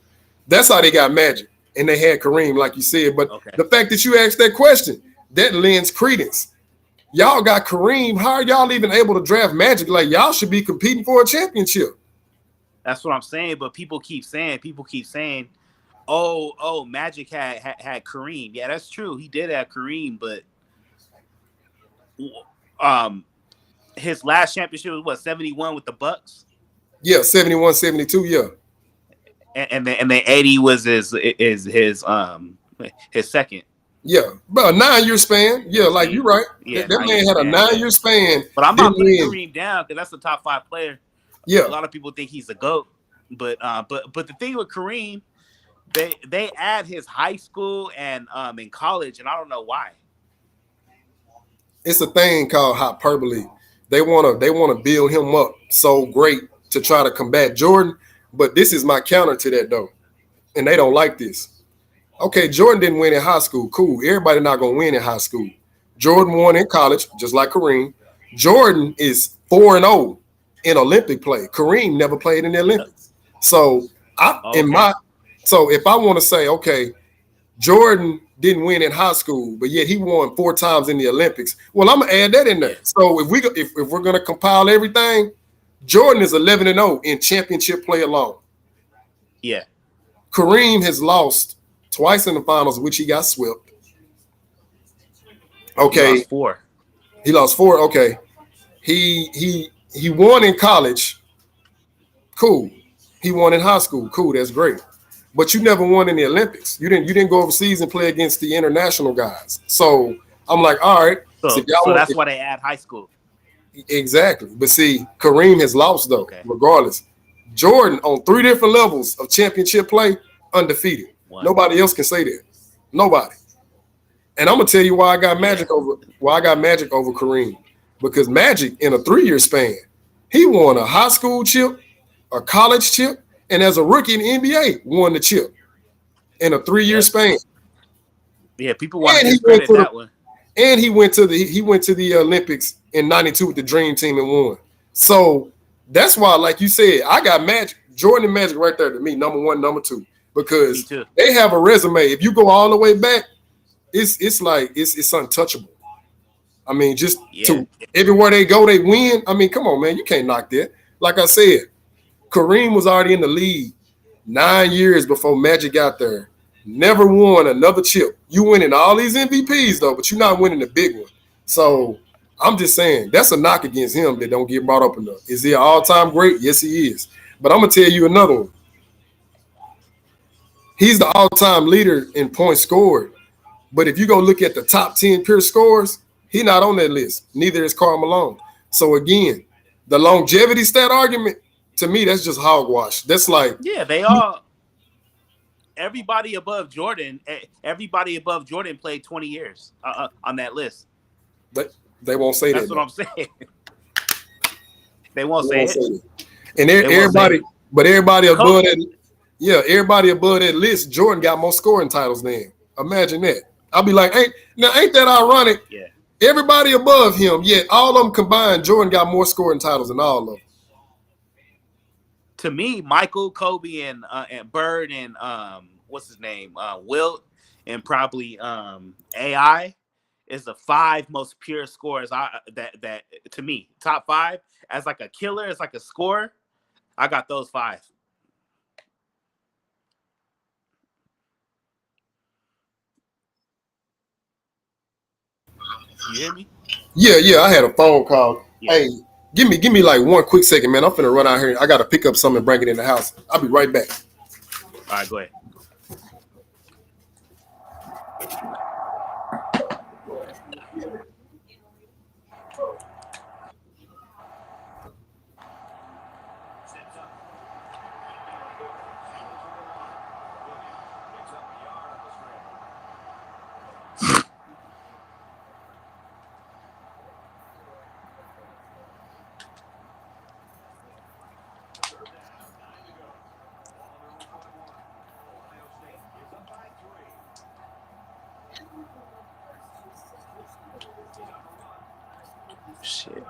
that's how they got Magic, and they had Kareem, like you said. But Okay. the fact that you asked that question, that lends credence. Y'all got Kareem. How are y'all even able to draft Magic? Like, y'all should be competing for a championship. That's what I'm saying. But people keep saying, oh, Magic had Kareem. Yeah, that's true. He did have Kareem, but um, his last championship was what, 71 with the Bucks. Yeah, 71, 72, yeah. And then 80 was his second. Yeah, but a 9-year span. Yeah, like you're right. Yeah, That 9 year man had a span. 9-year span. But I'm not Didn't putting win. Kareem down because that's the top 5 player. Yeah. A lot of people think he's a GOAT. But the thing with Kareem, they add his high school and in college, and I don't know why. It's a thing called hyperbole. They wanna build him up so great to try to combat Jordan. But this is my counter to that though, and they don't like this. Okay, Jordan didn't win in high school. Cool. Everybody not gonna win in high school. Jordan won in college, just like Kareem. Jordan is 4-0 in Olympic play. Kareem never played in the Olympics. So if I want to say, okay, Jordan didn't win in high school, but yet he won 4 times in the Olympics. Well, I'm gonna add that in there. So if we're gonna compile everything, Jordan is 11-0 in championship play alone. Yeah. Kareem has lost twice in the finals, which he got swept. Okay. He lost 4. He lost 4. Okay. He won in college. Cool. He won in high school. Cool. That's great. But you never won in the Olympics. You didn't go overseas and play against the international guys. So I'm like, all right. So that's why they add high school. Exactly. But see, Kareem has lost though, regardless. Jordan on 3 different levels of championship play, undefeated. Nobody else can say that. Nobody. And I'm gonna tell you why I got Magic over Kareem. Because Magic in a 3-year span, he won a high school chip, a college chip, and as a rookie in the NBA, won the chip in a 3-year span. Yeah, people want to discredit that one. And he went to the Olympics in '92 with the Dream Team and won. So that's why, like you said, I got Magic, Jordan and Magic right there to me, number 1, number 2, because they have a resume. If you go all the way back, it's like it's untouchable. I mean, just to everywhere they go, they win. I mean, come on, man, you can't knock that. Like I said, Kareem was already in the league 9 years before Magic got there. Never won another chip. You winning all these MVPs though, but you're not winning the big one. So I'm just saying that's a knock against him that don't get brought up enough. Is he an all-time great? Yes, he is. But I'm gonna tell you another one. He's the all-time leader in points scored. But if you go look at the top 10 pure scorers, he's not on that list. Neither is Karl Malone. So again, the longevity stat argument, to me, that's just hogwash. That's like they all. Everybody above Jordan played 20 years on that list. But they won't say That's that. That's what I'm saying. They won't say it. And everybody above that, everybody above that list, Jordan got more scoring titles than him. Imagine that. I'll be like, ain't that ironic? Yeah. Everybody above him, yet all of them combined, Jordan got more scoring titles than all of them. To me, Michael, Kobe, and Bird, and what's his name, Wilt, and probably AI is the 5 most pure scorers. That to me, top 5 as like a killer, as like a scorer. I got those 5. You hear me? Yeah. I had a phone call. Yeah. Hey, give me like 1 quick second, man. I'm finna run out here. I gotta pick up something and bring it in the house. I'll be right back. All right, go ahead. Shit.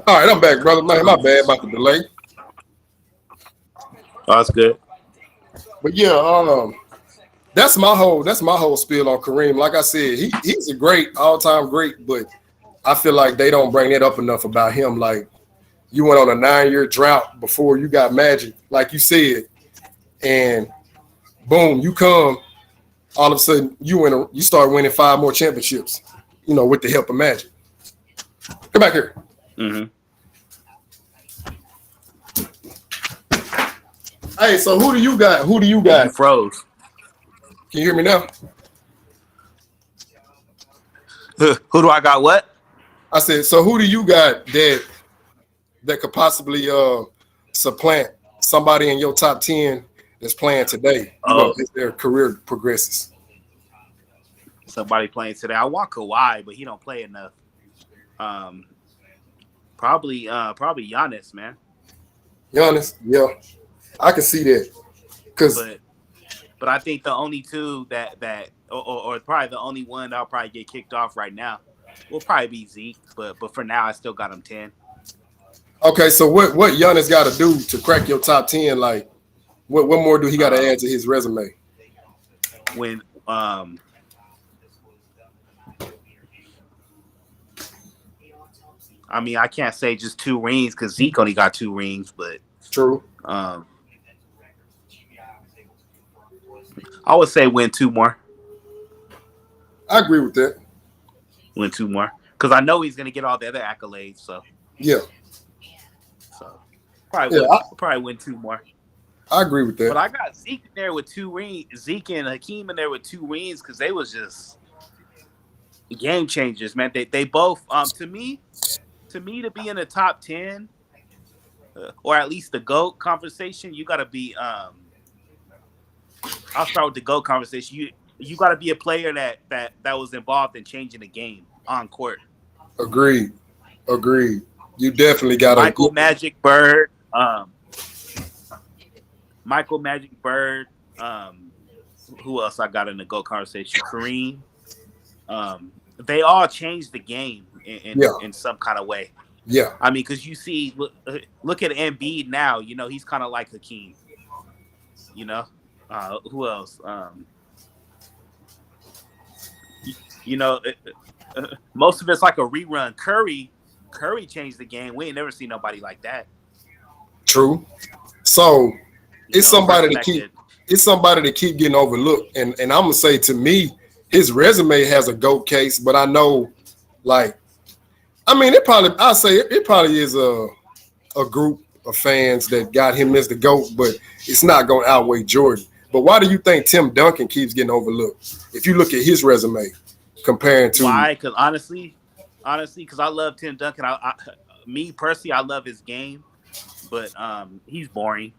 All right, I'm back, brother. Man, my bad about the delay. Oh, that's good. But yeah, that's my whole spiel on Kareem. Like I said, he's a great all time great, but I feel like they don't bring it up enough about him. Like you went on a 9-year drought before you got Magic, like you said, and boom, you come all of a sudden you start winning 5 more championships. With the help of Magic. Come back here. Mm-hmm. Hey, so who do you got? Who do you You got? froze. Can you hear me now? Who do I got? What? I said, so who do you got that could possibly supplant somebody in your top 10 that's playing today? Oh, As their career progresses. somebody playing today. I want Kawhi, but he don't play enough. Um, probably Giannis, man. Giannis, yeah, I can see that. Cause But I think the only two or probably the only one that'll probably get kicked off right now will probably be Zeke. But for now, I still got him 10. okay, so what Giannis got to do to crack your top 10? Like, what more do he got to add to his resume? When I mean, I can't say just 2 rings because Zeke only got 2 rings, but True. I would say win 2 more. I agree with that. Win 2 more because I know he's gonna get all the other accolades. So Yeah, probably win 2 more. I agree with that. But I got Zeke in there with 2 rings. Zeke and Hakeem in there with 2 rings because they was just game changers, man. They both to me to be in the top 10 or at least the GOAT conversation, you got to be. I'll start with the GOAT conversation. you got to be a player that was involved in changing the game on court. Agreed. Agreed. You definitely got to. Michael Magic Bird, Michael Magic Bird. Who else I got in the GOAT conversation? Kareem. They all changed the game in some kind of way. Yeah. I mean, because you see, look at Embiid now. You know, he's kind of like Hakeem. You know, who else? You know, most of it's like a rerun. Curry changed the game. We ain't never seen nobody like that. True. So it's somebody respected. it's somebody to keep getting overlooked. And I'm gonna say, to me, his resume has a GOAT case, but I know, like, I mean, it probably is a group of fans that got him as the GOAT, but it's not gonna outweigh Jordan. But why do you think Tim Duncan keeps getting overlooked? If you look at his resume comparing to why? Because honestly, because I love Tim Duncan. Me personally, I love his game, but he's boring.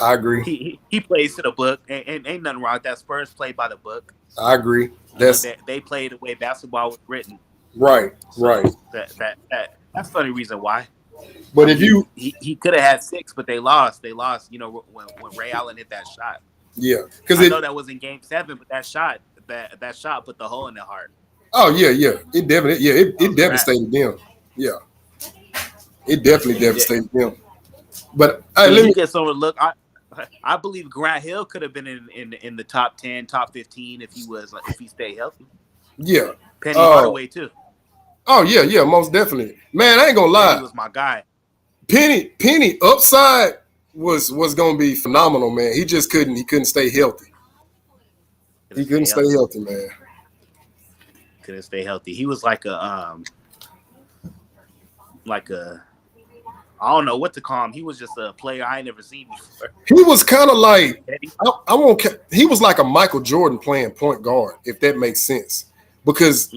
I agree. He plays to the book, and ain't nothing wrong with that. Spurs play by the book. I agree. They play the way basketball was written. Right, so right. That's the only reason why. But if you he could have had 6, but they lost. They lost. You know, when Ray Allen hit that shot. Yeah, because I know that was in Game 7, but that shot put the hole in their heart. Oh yeah. It definitely it devastated them. Yeah, it definitely devastated them. But let me get someone to look. I believe Grant Hill could have been in the top 10, top 15 if he stayed healthy. Yeah, Penny Hardaway too. Oh yeah, most definitely. Man, I ain't gonna lie. Penny was my guy. Penny upside was gonna be phenomenal, man. He just couldn't stay healthy. He couldn't stay healthy, man. Couldn't stay healthy. He was like a I don't know what to call him. He was just a player I ain't never seen before. He was kind of like he was like a Michael Jordan playing point guard, if that makes sense. Because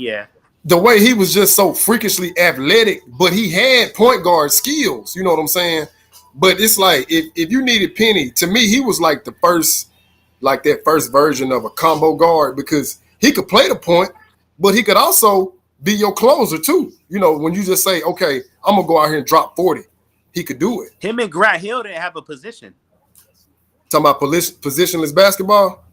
the way he was just so freakishly athletic, but he had point guard skills. You know what I'm saying? But it's like if you needed Penny, to me, he was like that first version of a combo guard, because he could play the point, but he could also be your closer too. You know, when you just say, okay, I'm gonna go out here and drop 40, he could do it. Him and Grant Hill didn't have a position. Talking about positionless basketball?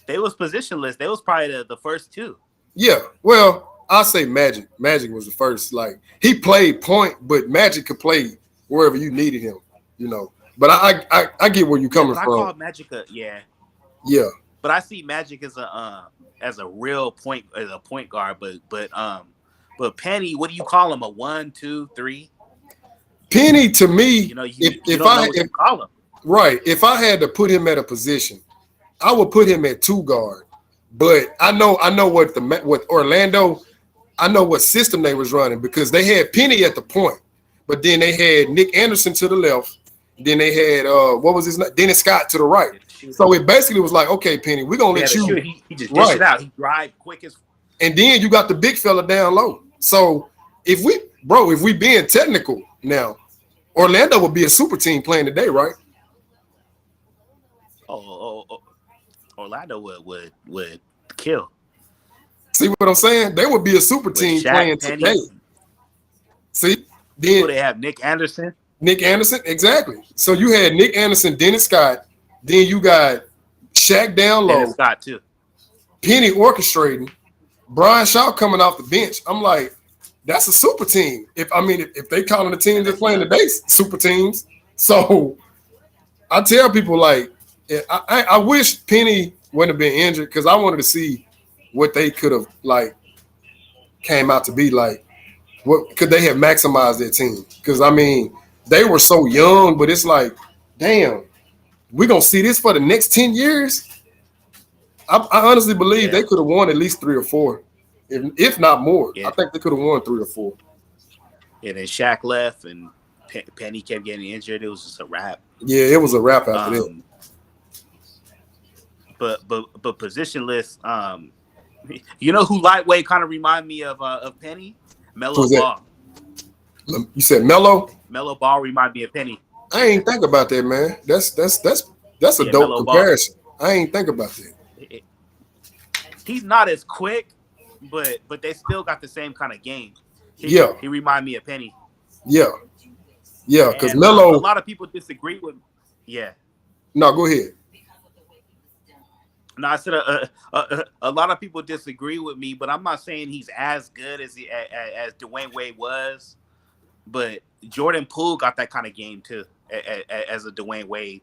They was positionless. They was probably the first two. Yeah, well, I say Magic. Magic was the first. Like, he played point, but Magic could play wherever you needed him. You know, but I get where you're coming from. I call Magic yeah. But I see Magic as a real point guard. But Penny, what do you call him? A 1, 2, 3? Penny, to me, you know, if call him. Right. If I had to put him at a position, I would put him at 2 guard. But I know with Orlando, I know what system they was running, because they had Penny at the point, but then they had Nick Anderson to the left. Then they had what was his name? Dennis Scott to the right. So it basically was like, okay, Penny, we're gonna let you. He just dish it out. He drive quick as. And then you got the big fella down low. So if we being technical now, Orlando would be a super team playing today, right? Orlando would kill. See what I'm saying? They would be a super team playing today. See, then they have Nick Anderson. Nick Anderson, exactly. So you had Nick Anderson, Dennis Scott. Then you got Shaq down low. Dennis Scott too. Penny orchestrating. Brian Shaw coming off the bench. I'm like, that's a super team. If they calling the team that's playing today super teams. So I tell people, like, I wish Penny wouldn't have been injured, because I wanted to see what they could have like came out to be like. What could they have maximized their team? Because I mean, they were so young, but it's like, damn, we're gonna see this for the next 10 years. I honestly believe they could have won at least 3 or 4, if not more. I think they could have won 3 or 4. And then Shaq left, and Penny kept getting injured. It was just a wrap. Yeah, it was a wrap after that. But positionless. You know who lightweight kind of remind me of Penny? Melo Ball. You said Melo? Melo Ball remind me of Penny. I ain't think about that, man. That's a dope comparison. Ball. I ain't think about that. It- he's not as quick, but they still got the same kind of game. Yeah, He remind me of Penny, yeah, yeah. Because and a Melo. lot of people disagree with. Yeah, No, go ahead. no, I said a lot of people disagree with me, but I'm not saying he's as good as Dwayne Wade was. But Jordan Poole got that kind of game too, as a Dwayne Wade.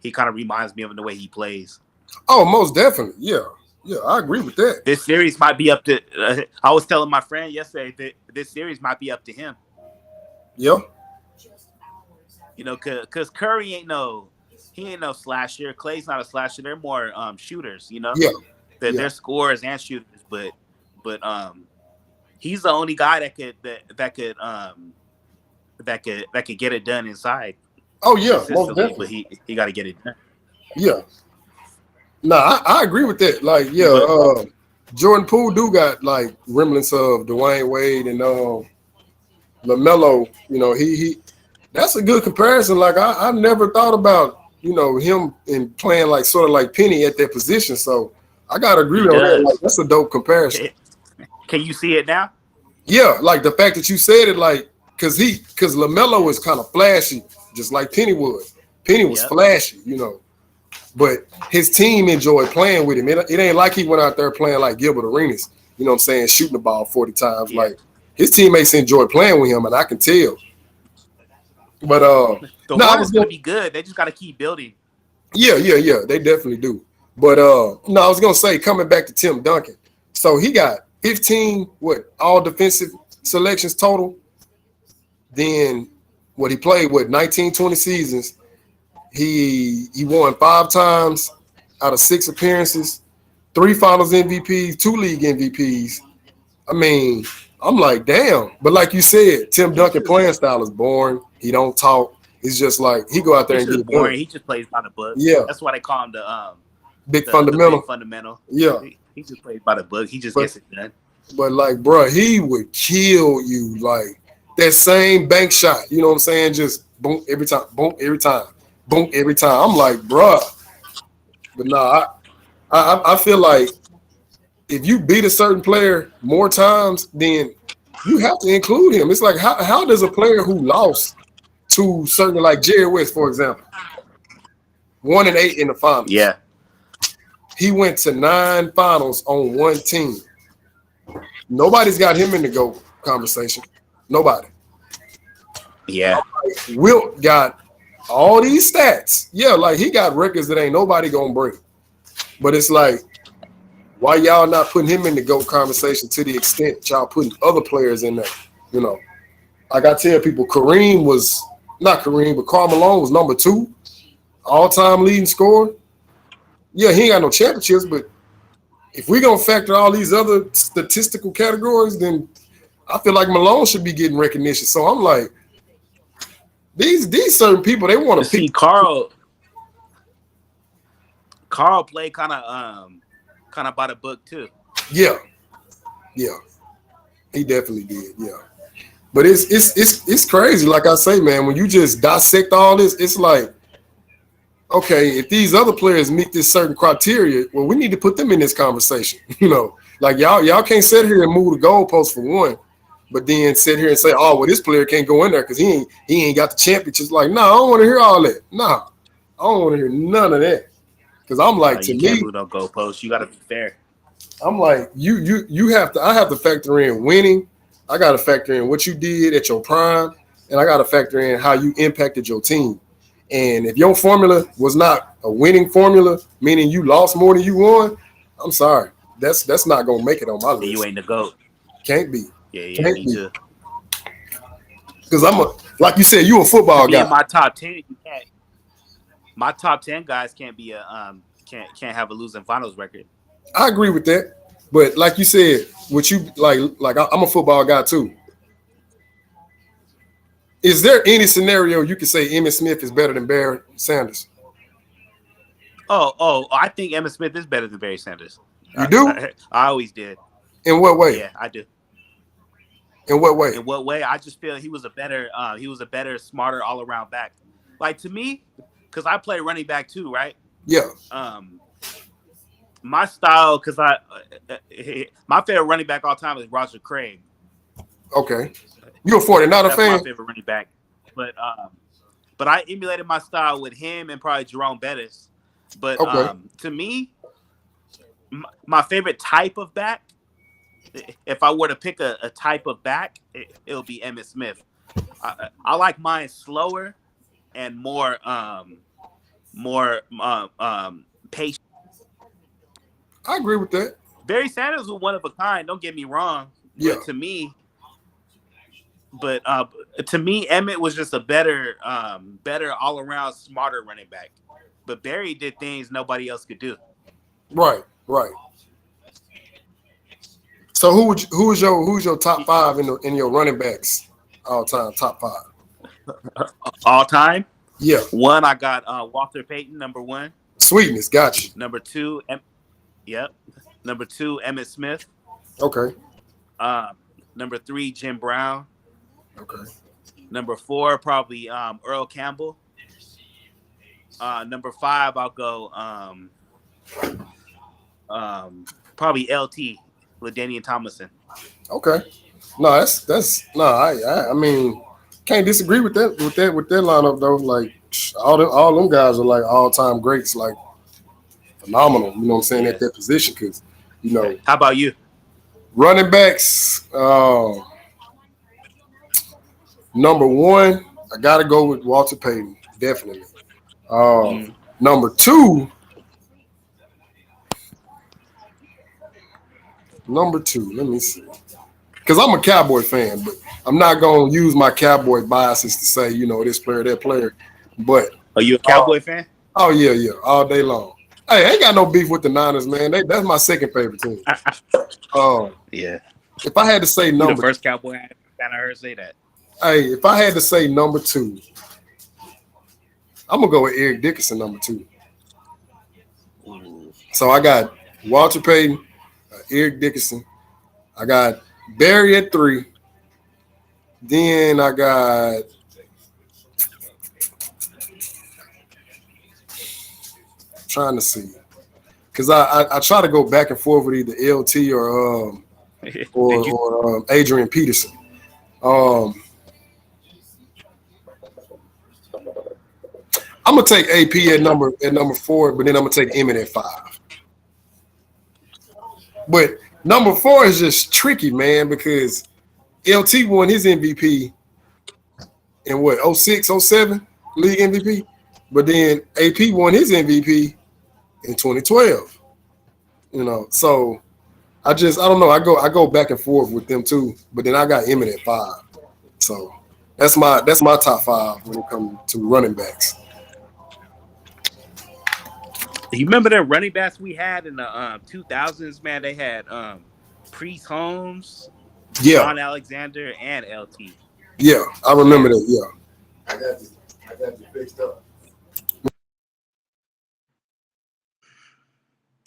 He kind of reminds me of the way he plays. Oh, most definitely. Yeah, yeah. I agree with that. This series might be up to. I was telling my friend yesterday that this series might be up to him. Yeah, You know, cause Curry ain't no slasher. Clay's not a slasher. They're more shooters. You know, yeah, yeah. they're scorers and shooters. But he's the only guy that could get it done inside Oh yeah, most consistently. But definitely. he got to get it done. Yeah. Nah, I agree with that. Like, yeah, But Jordan Poole do got like remnants of Dwayne Wade and LaMelo. You know, he that's a good comparison. Like I never thought about, you know, him in playing like sort of like Penny at that position. So I gotta agree he on that. Like does. that's a dope comparison. Can you see it now? Yeah, like the fact that you said it, like because LaMelo is kind of flashy, just like Penny was. Penny was Yep. flashy, you know. But his team enjoyed playing with him. It ain't like he went out there playing like Gilbert Arenas, you know what I'm saying, shooting the ball 40 times. Yeah. Like his teammates enjoy playing with him, and I can tell. But The no, I Warriors was gonna going be good. They just got to keep building. yeah, they definitely do. But no, I was gonna say coming back to Tim Duncan. So he got 15 all defensive selections total. Then what he played 19, 20 seasons. He won 5 times out of 6 appearances, 3 Finals MVPs, 2 league MVPs. I mean, I'm like, damn. But like you said, Tim He's Duncan just playing style is boring. He don't talk. It's just like he go out there he's and get just it done. boring. He just plays by the book. Yeah, That's why they call him big the big fundamental. fundamental. Yeah, He just plays by the book. He just but gets it done. but like, bro, he would kill you like that same bank shot. You know what I'm saying? Just boom every time, boom every time, boom every time. I'm like, bro. But nah, I feel like if you beat a certain player more times, then you have to include him. It's like how does a player who lost to certain like Jerry West, for example, 1-8 in the finals. Yeah, He went to 9 finals on one team. Nobody's got him in the GOAT conversation. Nobody. yeah. Wilt got all these stats. Yeah, like he got records that ain't nobody gonna break. But it's like, why y'all not putting him in the GOAT conversation to the extent y'all putting other players in there? You know, like I tell people, Kareem was not Kareem, but Karl Malone was number 2 all-time leading scorer. Yeah, he ain't got no championships, but if we gonna factor all these other statistical categories, then I feel like Malone should be getting recognition. So I'm like, these certain people, they want to See, pick. Carl played kind of by the book too. Yeah, he definitely did. Yeah, but it's crazy. Like I say, man, when you just dissect all this, it's like, okay, if these other players meet this certain criteria, well, we need to put them in this conversation. You know, like y'all can't sit here and move the goalpost for one, but then sit here and say, oh, well, this player can't go in there because he ain't got the championships. Like, no, I don't want to hear all that. No, I don't want to hear none of that. Because I'm like, to You me, can't move no goalposts. You got to be fair. I'm like, you have to. I have to factor in winning. I got to factor in what you did at your prime, and I got to factor in how you impacted your team. And if your formula was not a winning formula, meaning you lost more than you won, I'm sorry, that's not gonna make it on my list. You ain't the GOAT. Can't be. Yeah, Can't me be. too. Because like you said, you a football To be guy. in my top 10, you can't. My top 10 guys can't be can't have a losing finals record. I agree with that. But like you said, what you like I'm a football guy too. Is there any scenario you could say Emmitt Smith is better than Barry Sanders? I think Emmitt Smith is better than Barry Sanders. You do? I always did. In what way? Yeah, I do. In what way? In what way? I just feel he was a better, smarter all around back. Like to me, because I play running back too, right? Yeah. my style, because my favorite running back all time is Roger Craig. Okay. You a 49er That's my fan? favorite running back. But I emulated my style with him and probably Jerome Bettis. But Okay. to me, my favorite type of back, if I were to pick a type of back, it'll be Emmitt Smith. I like mine slower and more patient. I agree with that. Barry Sanders was one of a kind. Don't get me wrong, Yeah. but to me, Emmett was just a better all around smarter running back. But Barry did things nobody else could do. Right. So who's your top five in your running backs all time? Top five All time. Yeah. One, I got Walter Payton, number one. Sweetness, got you. Number two, yep. Number two, Emmitt Smith. Okay. Number three, Jim Brown. Okay. Number four, probably Earl Campbell. Number five, I'll go probably LT, LaDainian Tomlinson. Okay. No, that's no. I mean, can't disagree with that lineup though. Like all them guys are like all time greats, like phenomenal. You know what I'm saying, at that position? Because How about you? Running backs. Number one, I gotta go with Walter Payton, definitely. Number two, let me see. Because I'm a Cowboy fan, but I'm not gonna use my Cowboy biases to say, this player, that player. But are you a Cowboy fan? Oh yeah, all day long. Hey, I ain't got no beef with the Niners, man. That's my second favorite team. Yeah. If I had to say You're number, the first Cowboy fan I heard say that. Hey, if I had to say number two, I'm gonna go with Eric Dickerson, number two. Ooh. So I got Walter Payton, Eric Dickerson. I got Barry at three. Then I got trying to see, because I try to go back and forth with either LT or Adrian Peterson. I'm gonna take AP at number 4, but then I'm gonna take Emmett at 5. But number 4 is just tricky, man, because LT won his MVP in what, 06, 07 league MVP, but then AP won his MVP in 2012. So I don't know. I go back and forth with them too, but then I got Emmett at 5. So that's my top 5 when it comes to running backs. You remember the running backs we had in the 2000s, man? They had Priest Holmes, John Alexander, and LT. Yeah, I remember that. Yeah, I got you fixed up.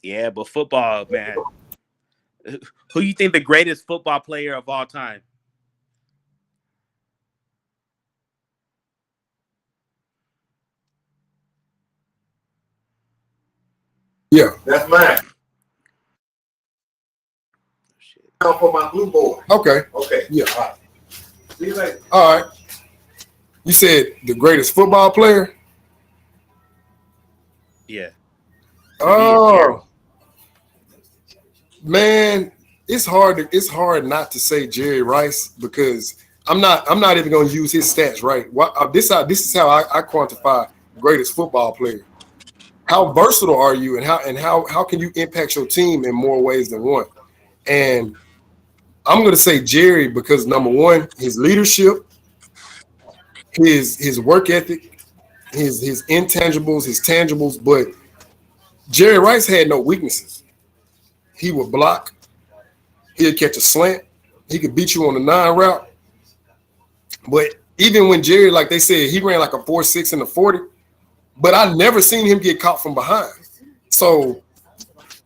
Yeah, but football, man. Who you think the greatest football player of all time? Yeah, that's mine. Now for my blue board. Okay. Yeah. All right. See you later. All right. You said the greatest football player? Yeah. Oh, man, it's hard not to say Jerry Rice, because I'm not even going to use his stats, right? This is how I quantify greatest football player. How versatile are you, and how can you impact your team in more ways than one? And I'm going to say Jerry because, number one, his leadership, his work ethic, his intangibles, his tangibles. But Jerry Rice had no weaknesses. He would block. He'd catch a slant. He could beat you on the 9 route. But even when Jerry, like they said, he ran like a 4.6 in the 40, but I never seen him get caught from behind. So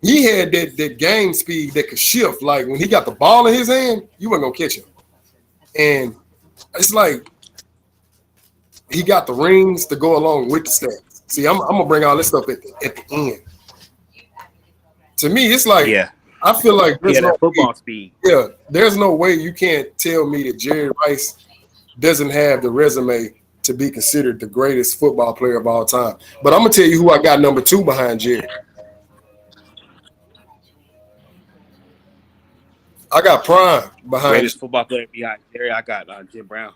he had that game speed that could shift. Like when he got the ball in his hand, you weren't gonna catch him. And it's like he got the rings to go along with the stats. See, I'm gonna bring all this stuff at the end. To me, it's like Yeah, I feel like he there's had no that football speed. there's no way you can't tell me that Jerry Rice doesn't have the resume to be considered the greatest football player of all time. But I'm gonna tell you who I got number 2 behind Jerry. I got Prime behind. Greatest football player behind Jerry. I got Jim Brown.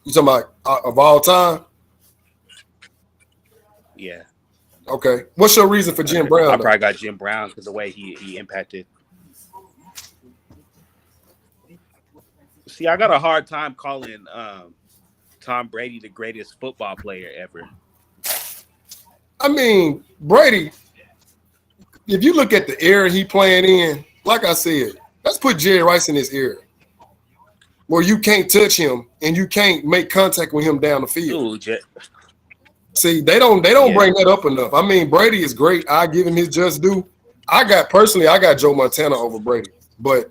You talking about of all time? Yeah, Okay. What's your reason for Jim Brown? I Though? probably got Jim Brown because the way he impacted. See, I got a hard time calling Tom Brady the greatest football player ever. I mean, Brady. If you look at the era he playing in, like I said, let's put Jerry Rice in this era where you can't touch him and you can't make contact with him down the field. Ooh, See, they don't bring that up enough. I mean, Brady is great. I give him his just due. I got Joe Montana over Brady, but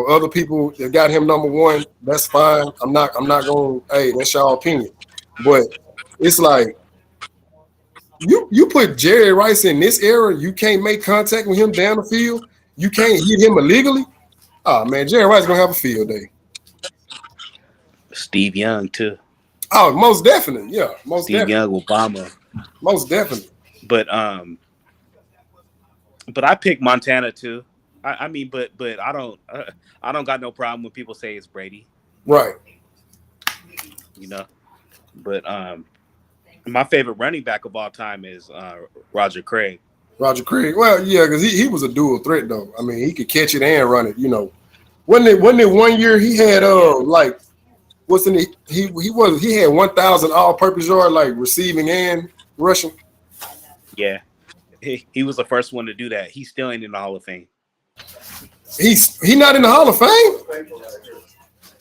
other people that got him number 1. That's fine. I'm not going. Hey, that's your opinion, but it's like you put Jerry Rice in this era. You can't make contact with him down the field. You can't hit him illegally. Oh man, Jerry Rice gonna have a field day. Steve Young too. Oh, most definitely, yeah, most Steve definitely. Young, Obama. Most definitely. But I pick Montana too. I mean, but I don't got no problem when people say it's Brady. Right. But my favorite running back of all time is Roger Craig. Roger Craig. Well, yeah, because he was a dual threat though. I mean, he could catch it and run it. Wasn't it 1 year he had he had 1,000 all-purpose yard like receiving and rushing. Yeah, he was the first one to do that. He's still ain't in the Hall of Fame. He's not in the Hall of Fame?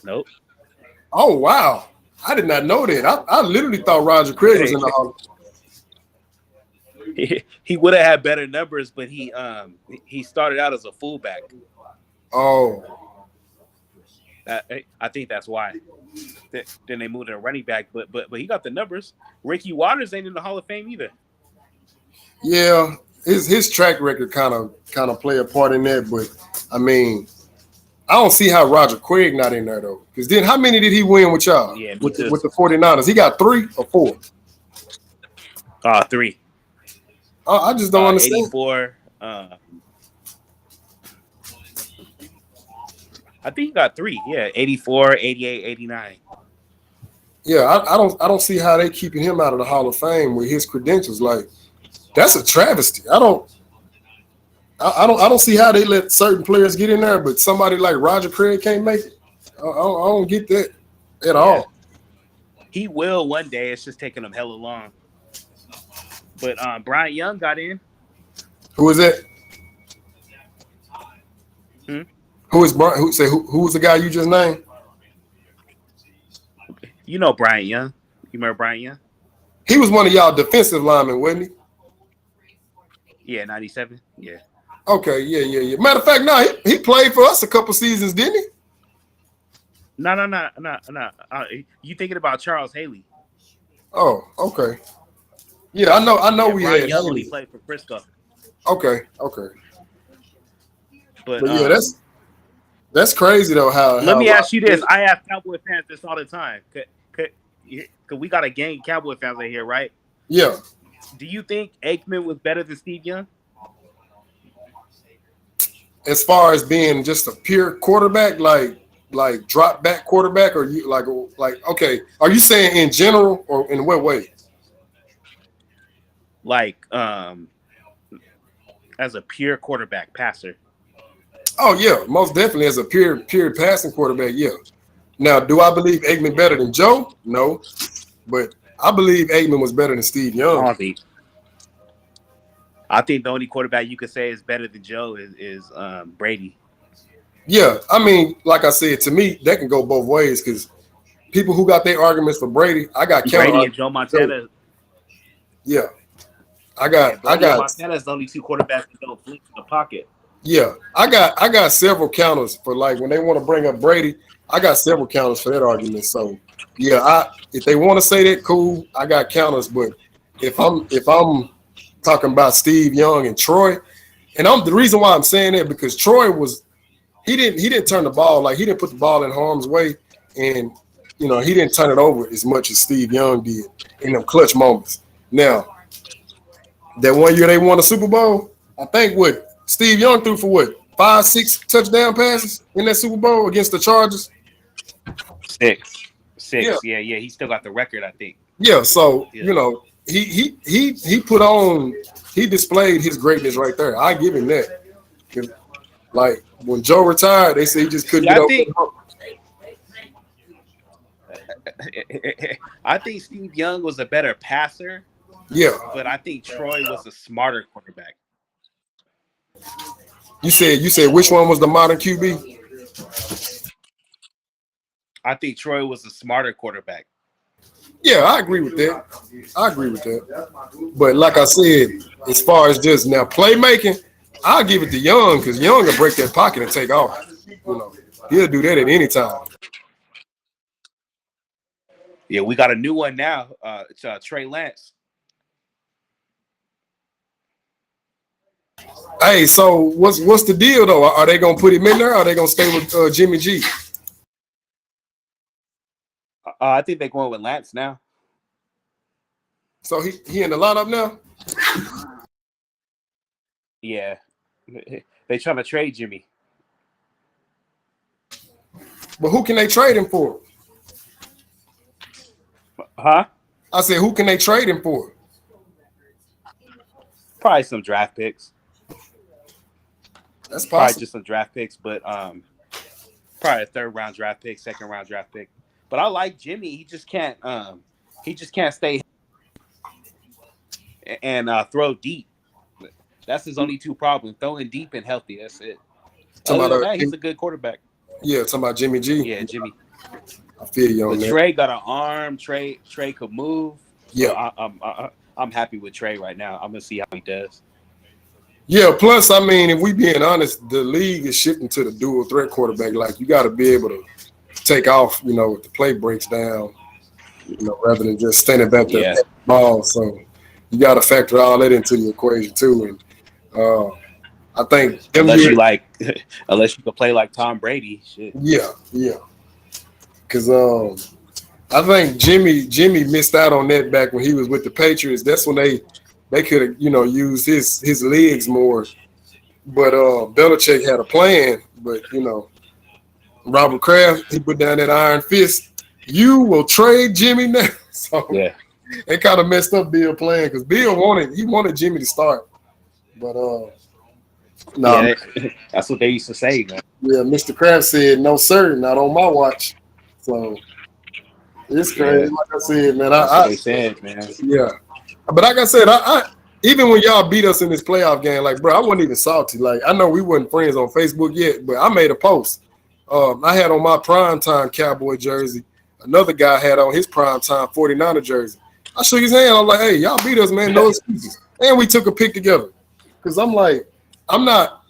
Nope. Oh wow, I did not know that. I literally thought Roger Craig was in the Hall of Fame. He would have had better numbers, but he started out as a fullback. Oh. I think that's why. Then they moved to a running back, but he got the numbers. Ricky Watters ain't in the Hall of Fame either. Yeah, his track record kind of play a part in that, but I mean, I don't see how Roger Craig not in there though. Because then how many did he win with y'all? Yeah, with the 49ers? He got 3 or 4? 3. I just don't understand. 84. I think he got 3. Yeah, 84, 88, 89. Yeah, I don't see how they keeping him out of the Hall of Fame with his credentials. Like, that's a travesty. I don't see how they let certain players get in there, but somebody like Roger Craig can't make it. I don't get that at all. He will one day. It's just taking him hella long. But Bryant Young got in. Who is that? Who is Brian? Who was the guy you just named? You know Bryant Young. You remember Bryant Young? He was one of y'all defensive linemen, wasn't he? Yeah, 97. Yeah. Okay, yeah. Matter of fact, no, he played for us a couple seasons, didn't he? No. You thinking about Charles Haley? Oh, okay. Yeah, I know. Yeah, we Bryant had Young Haley. when he played for Frisco. Okay. But yeah, that's crazy though. Let me ask you this: I ask Cowboy fans this all the time, cause we got a gang of Cowboy fans in here, right? Yeah. Do you think Aikman was better than Steve Young? As far as being just a pure quarterback, like drop back quarterback, or you like okay? Are you saying in general or in what way? Like as a pure quarterback passer. Oh yeah, most definitely as a pure passing quarterback. Yeah. Now, do I believe Aikman better than Joe? No, but I believe Aikman was better than Steve Young. I think the only quarterback you could say is better than Joe is Brady. Yeah, I mean, like I said, to me, that can go both ways because people who got their arguments for Brady, I got Brady and Joe Montana. Yeah, I got Montana's the only 2 quarterbacks that don't flinch in the pocket. Yeah, I got several counters for like when they want to bring up Brady. I got several counters for that argument. So yeah, if they want to say that, cool. I got counters, but if I'm talking about Steve Young and Troy, And the reason why I'm saying that because Troy he didn't turn the ball, like he didn't put the ball in harm's way, and he didn't turn it over as much as Steve Young did in them clutch moments. Now, that one year they won the Super Bowl, I think Steve Young threw for 5, 6 touchdown passes in that Super Bowl against the Chargers. 6. Yeah. He still got the record, I think. Yeah, so he displayed his greatness right there. I give him that. Like when Joe retired, they say he just couldn't get over. I think Steve Young was a better passer. Yeah, but I think Troy was a smarter quarterback. You said which one was the modern QB? I think Troy was a smarter quarterback. Yeah, I agree with that. But like I said, as far as just now playmaking, I'll give it to Young because Young will break that pocket and take off. He'll do that at any time. Yeah, we got a new one now. It's Trey Lance. Hey, so what's the deal though? Are they gonna put him in there? Or are they gonna stay with Jimmy G? I think they're going with Lance now. So he in the lineup now? Yeah, they trying to trade Jimmy. But who can they trade him for? Huh? I said, who can they trade him for? Probably some draft picks. That's possible. Probably just some draft picks, but probably a 3rd round draft pick, 2nd round draft pick. But I like Jimmy. He just can't stay and throw deep. That's his only 2 problems: throwing deep and healthy. That's it. Other than that, he's a good quarterback. Yeah, talking about Jimmy G. Yeah, Jimmy. I feel you on that. Trey got an arm. Trey could move. Yeah, so I'm happy with Trey right now. I'm gonna see how he does. Yeah. Plus, I mean, if we being honest, the league is shifting to the dual threat quarterback. Like you got to be able to take off, if the play breaks down, rather than just standing back there at the ball. So you got to factor all that into the equation too. And I think unless you can play like Tom Brady, shit. Yeah. Because I think Jimmy missed out on that back when he was with the Patriots. That's when they could have used his legs more. But Belichick had a plan. But Robert Kraft, he put down that iron fist. You will trade Jimmy now. So yeah, it kind of messed up Bill's plan because Bill wanted Jimmy to start. But no, that's what they used to say, man. Yeah, Mr. Kraft said no, sir, not on my watch. So it's crazy. Yeah. Like I said, man, That's what they said, man. Yeah, but like I said, I even when y'all beat us in this playoff game, like bro, I wasn't even salty. Like I know we wasn't friends on Facebook yet, but I made a post. I had on my primetime Cowboy jersey. Another guy had on his primetime 49er jersey. I shook his hand. I was like, hey, y'all beat us, man. No excuses. And we took a pic together. Because I'm like, I'm not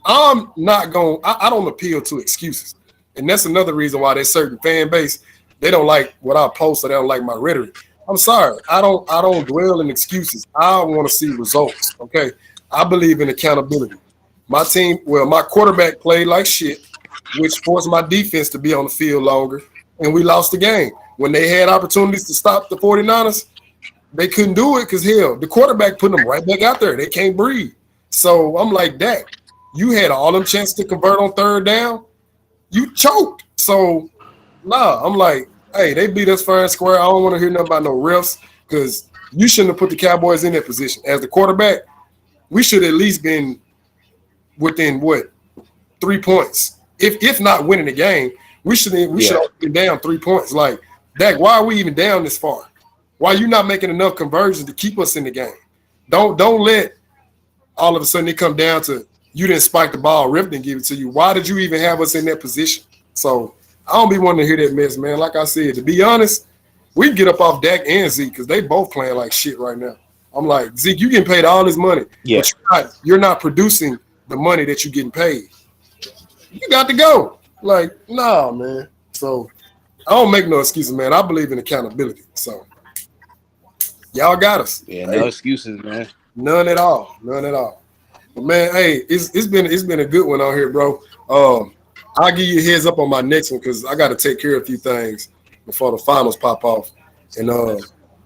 going, I don't appeal to excuses. And that's another reason why there's certain fan base, they don't like what I post or they don't like my rhetoric. I'm sorry. I don't dwell in excuses. I want to see results. Okay. I believe in accountability. My quarterback played like shit, which forced my defense to be on the field longer, and we lost the game. When they had opportunities to stop the 49ers, they couldn't do it because, hell, the quarterback put them right back out there. They can't breathe. So I'm like, Dak, you had all them chances to convert on 3rd down. You choked. So, I'm like, hey, they beat us fair and square. I don't want to hear nothing about no refs because you shouldn't have put the Cowboys in that position. As the quarterback, we should at least been within, 3 points. If not winning the game, we should have been down 3 points. Like, Dak, why are we even down this far? Why are you not making enough conversions to keep us in the game? Don't let all of a sudden it come down to you didn't spike the ball, Rip didn't give it to you. Why did you even have us in that position? So I don't be wanting to hear that mess, man. Like I said, to be honest, we can get up off Dak and Zeke because they both playing like shit right now. I'm like, Zeke, you getting paid all this money, but you're not producing the money that you're getting paid. You got to go. Like, nah, man. So I don't make no excuses, man. I believe in accountability. So y'all got us. Yeah, no excuses, man. None at all. Man, hey, it's been a good one out here, bro. I'll give you a heads up on my next one because I got to take care of a few things before the finals pop off. And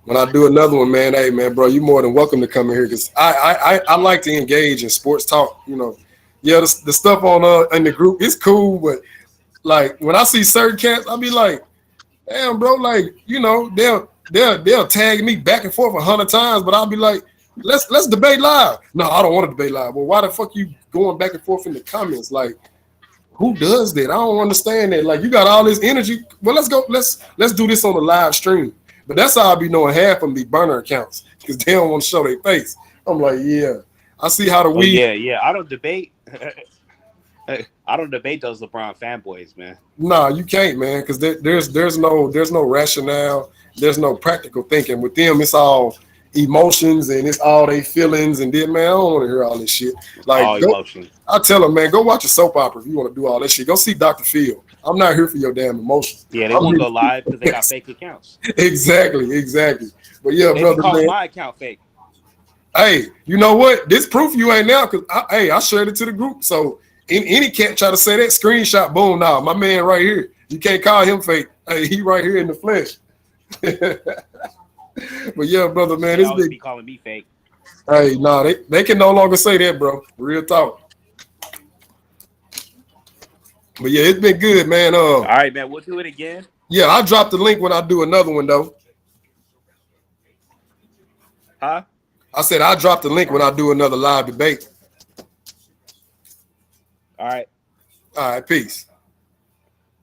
when I do another one, man, hey, man, bro, you're more than welcome to come in here because I like to engage in sports talk. You know, yeah, the stuff on in the group is cool, but like when I see certain cats, I'll be like, damn, bro, like you know, they'll tag me back and forth 100 times, but I'll be like, let's debate live. No, I don't want to debate live. Well, why the fuck you going back and forth in the comments? Like, who does that? I don't understand that. Like, you got all this energy. Well, let's go. Let's do this on the live stream. But that's how I be knowing half of them be burner accounts because they don't want to show their face. I'm like, yeah, I see how the Oh weed. yeah. I don't debate. I don't debate those LeBron fanboys, man. Nah, you can't, man, because there's no rationale, there's no practical thinking. With them, it's all emotions and it's all they feelings. And then, man, I don't want to hear all this shit. Like, All go, emotion. I tell them, man, go watch a soap opera if you want to do all that shit. Go see Dr. Phil. I'm not here for your damn emotions. Yeah, they I'm won't here go live because they got fake accounts. exactly. But yeah, They be brother, calling man. my account fake. Hey, you know what? This proof you ain't now because I shared it to the group. So any cat try to say that screenshot, boom, now my man right here. You can't call him fake. Hey, he right here in the flesh. But yeah, brother, man, They it's always big. be calling me fake. Hey, nah, they can no longer say that, bro. Real talk. But yeah, it's been good, man. All right, man. We'll do it again. Yeah, I'll drop the link when I do another one though. Huh? I said I'll drop the link when I do another live debate. All right. All right, peace.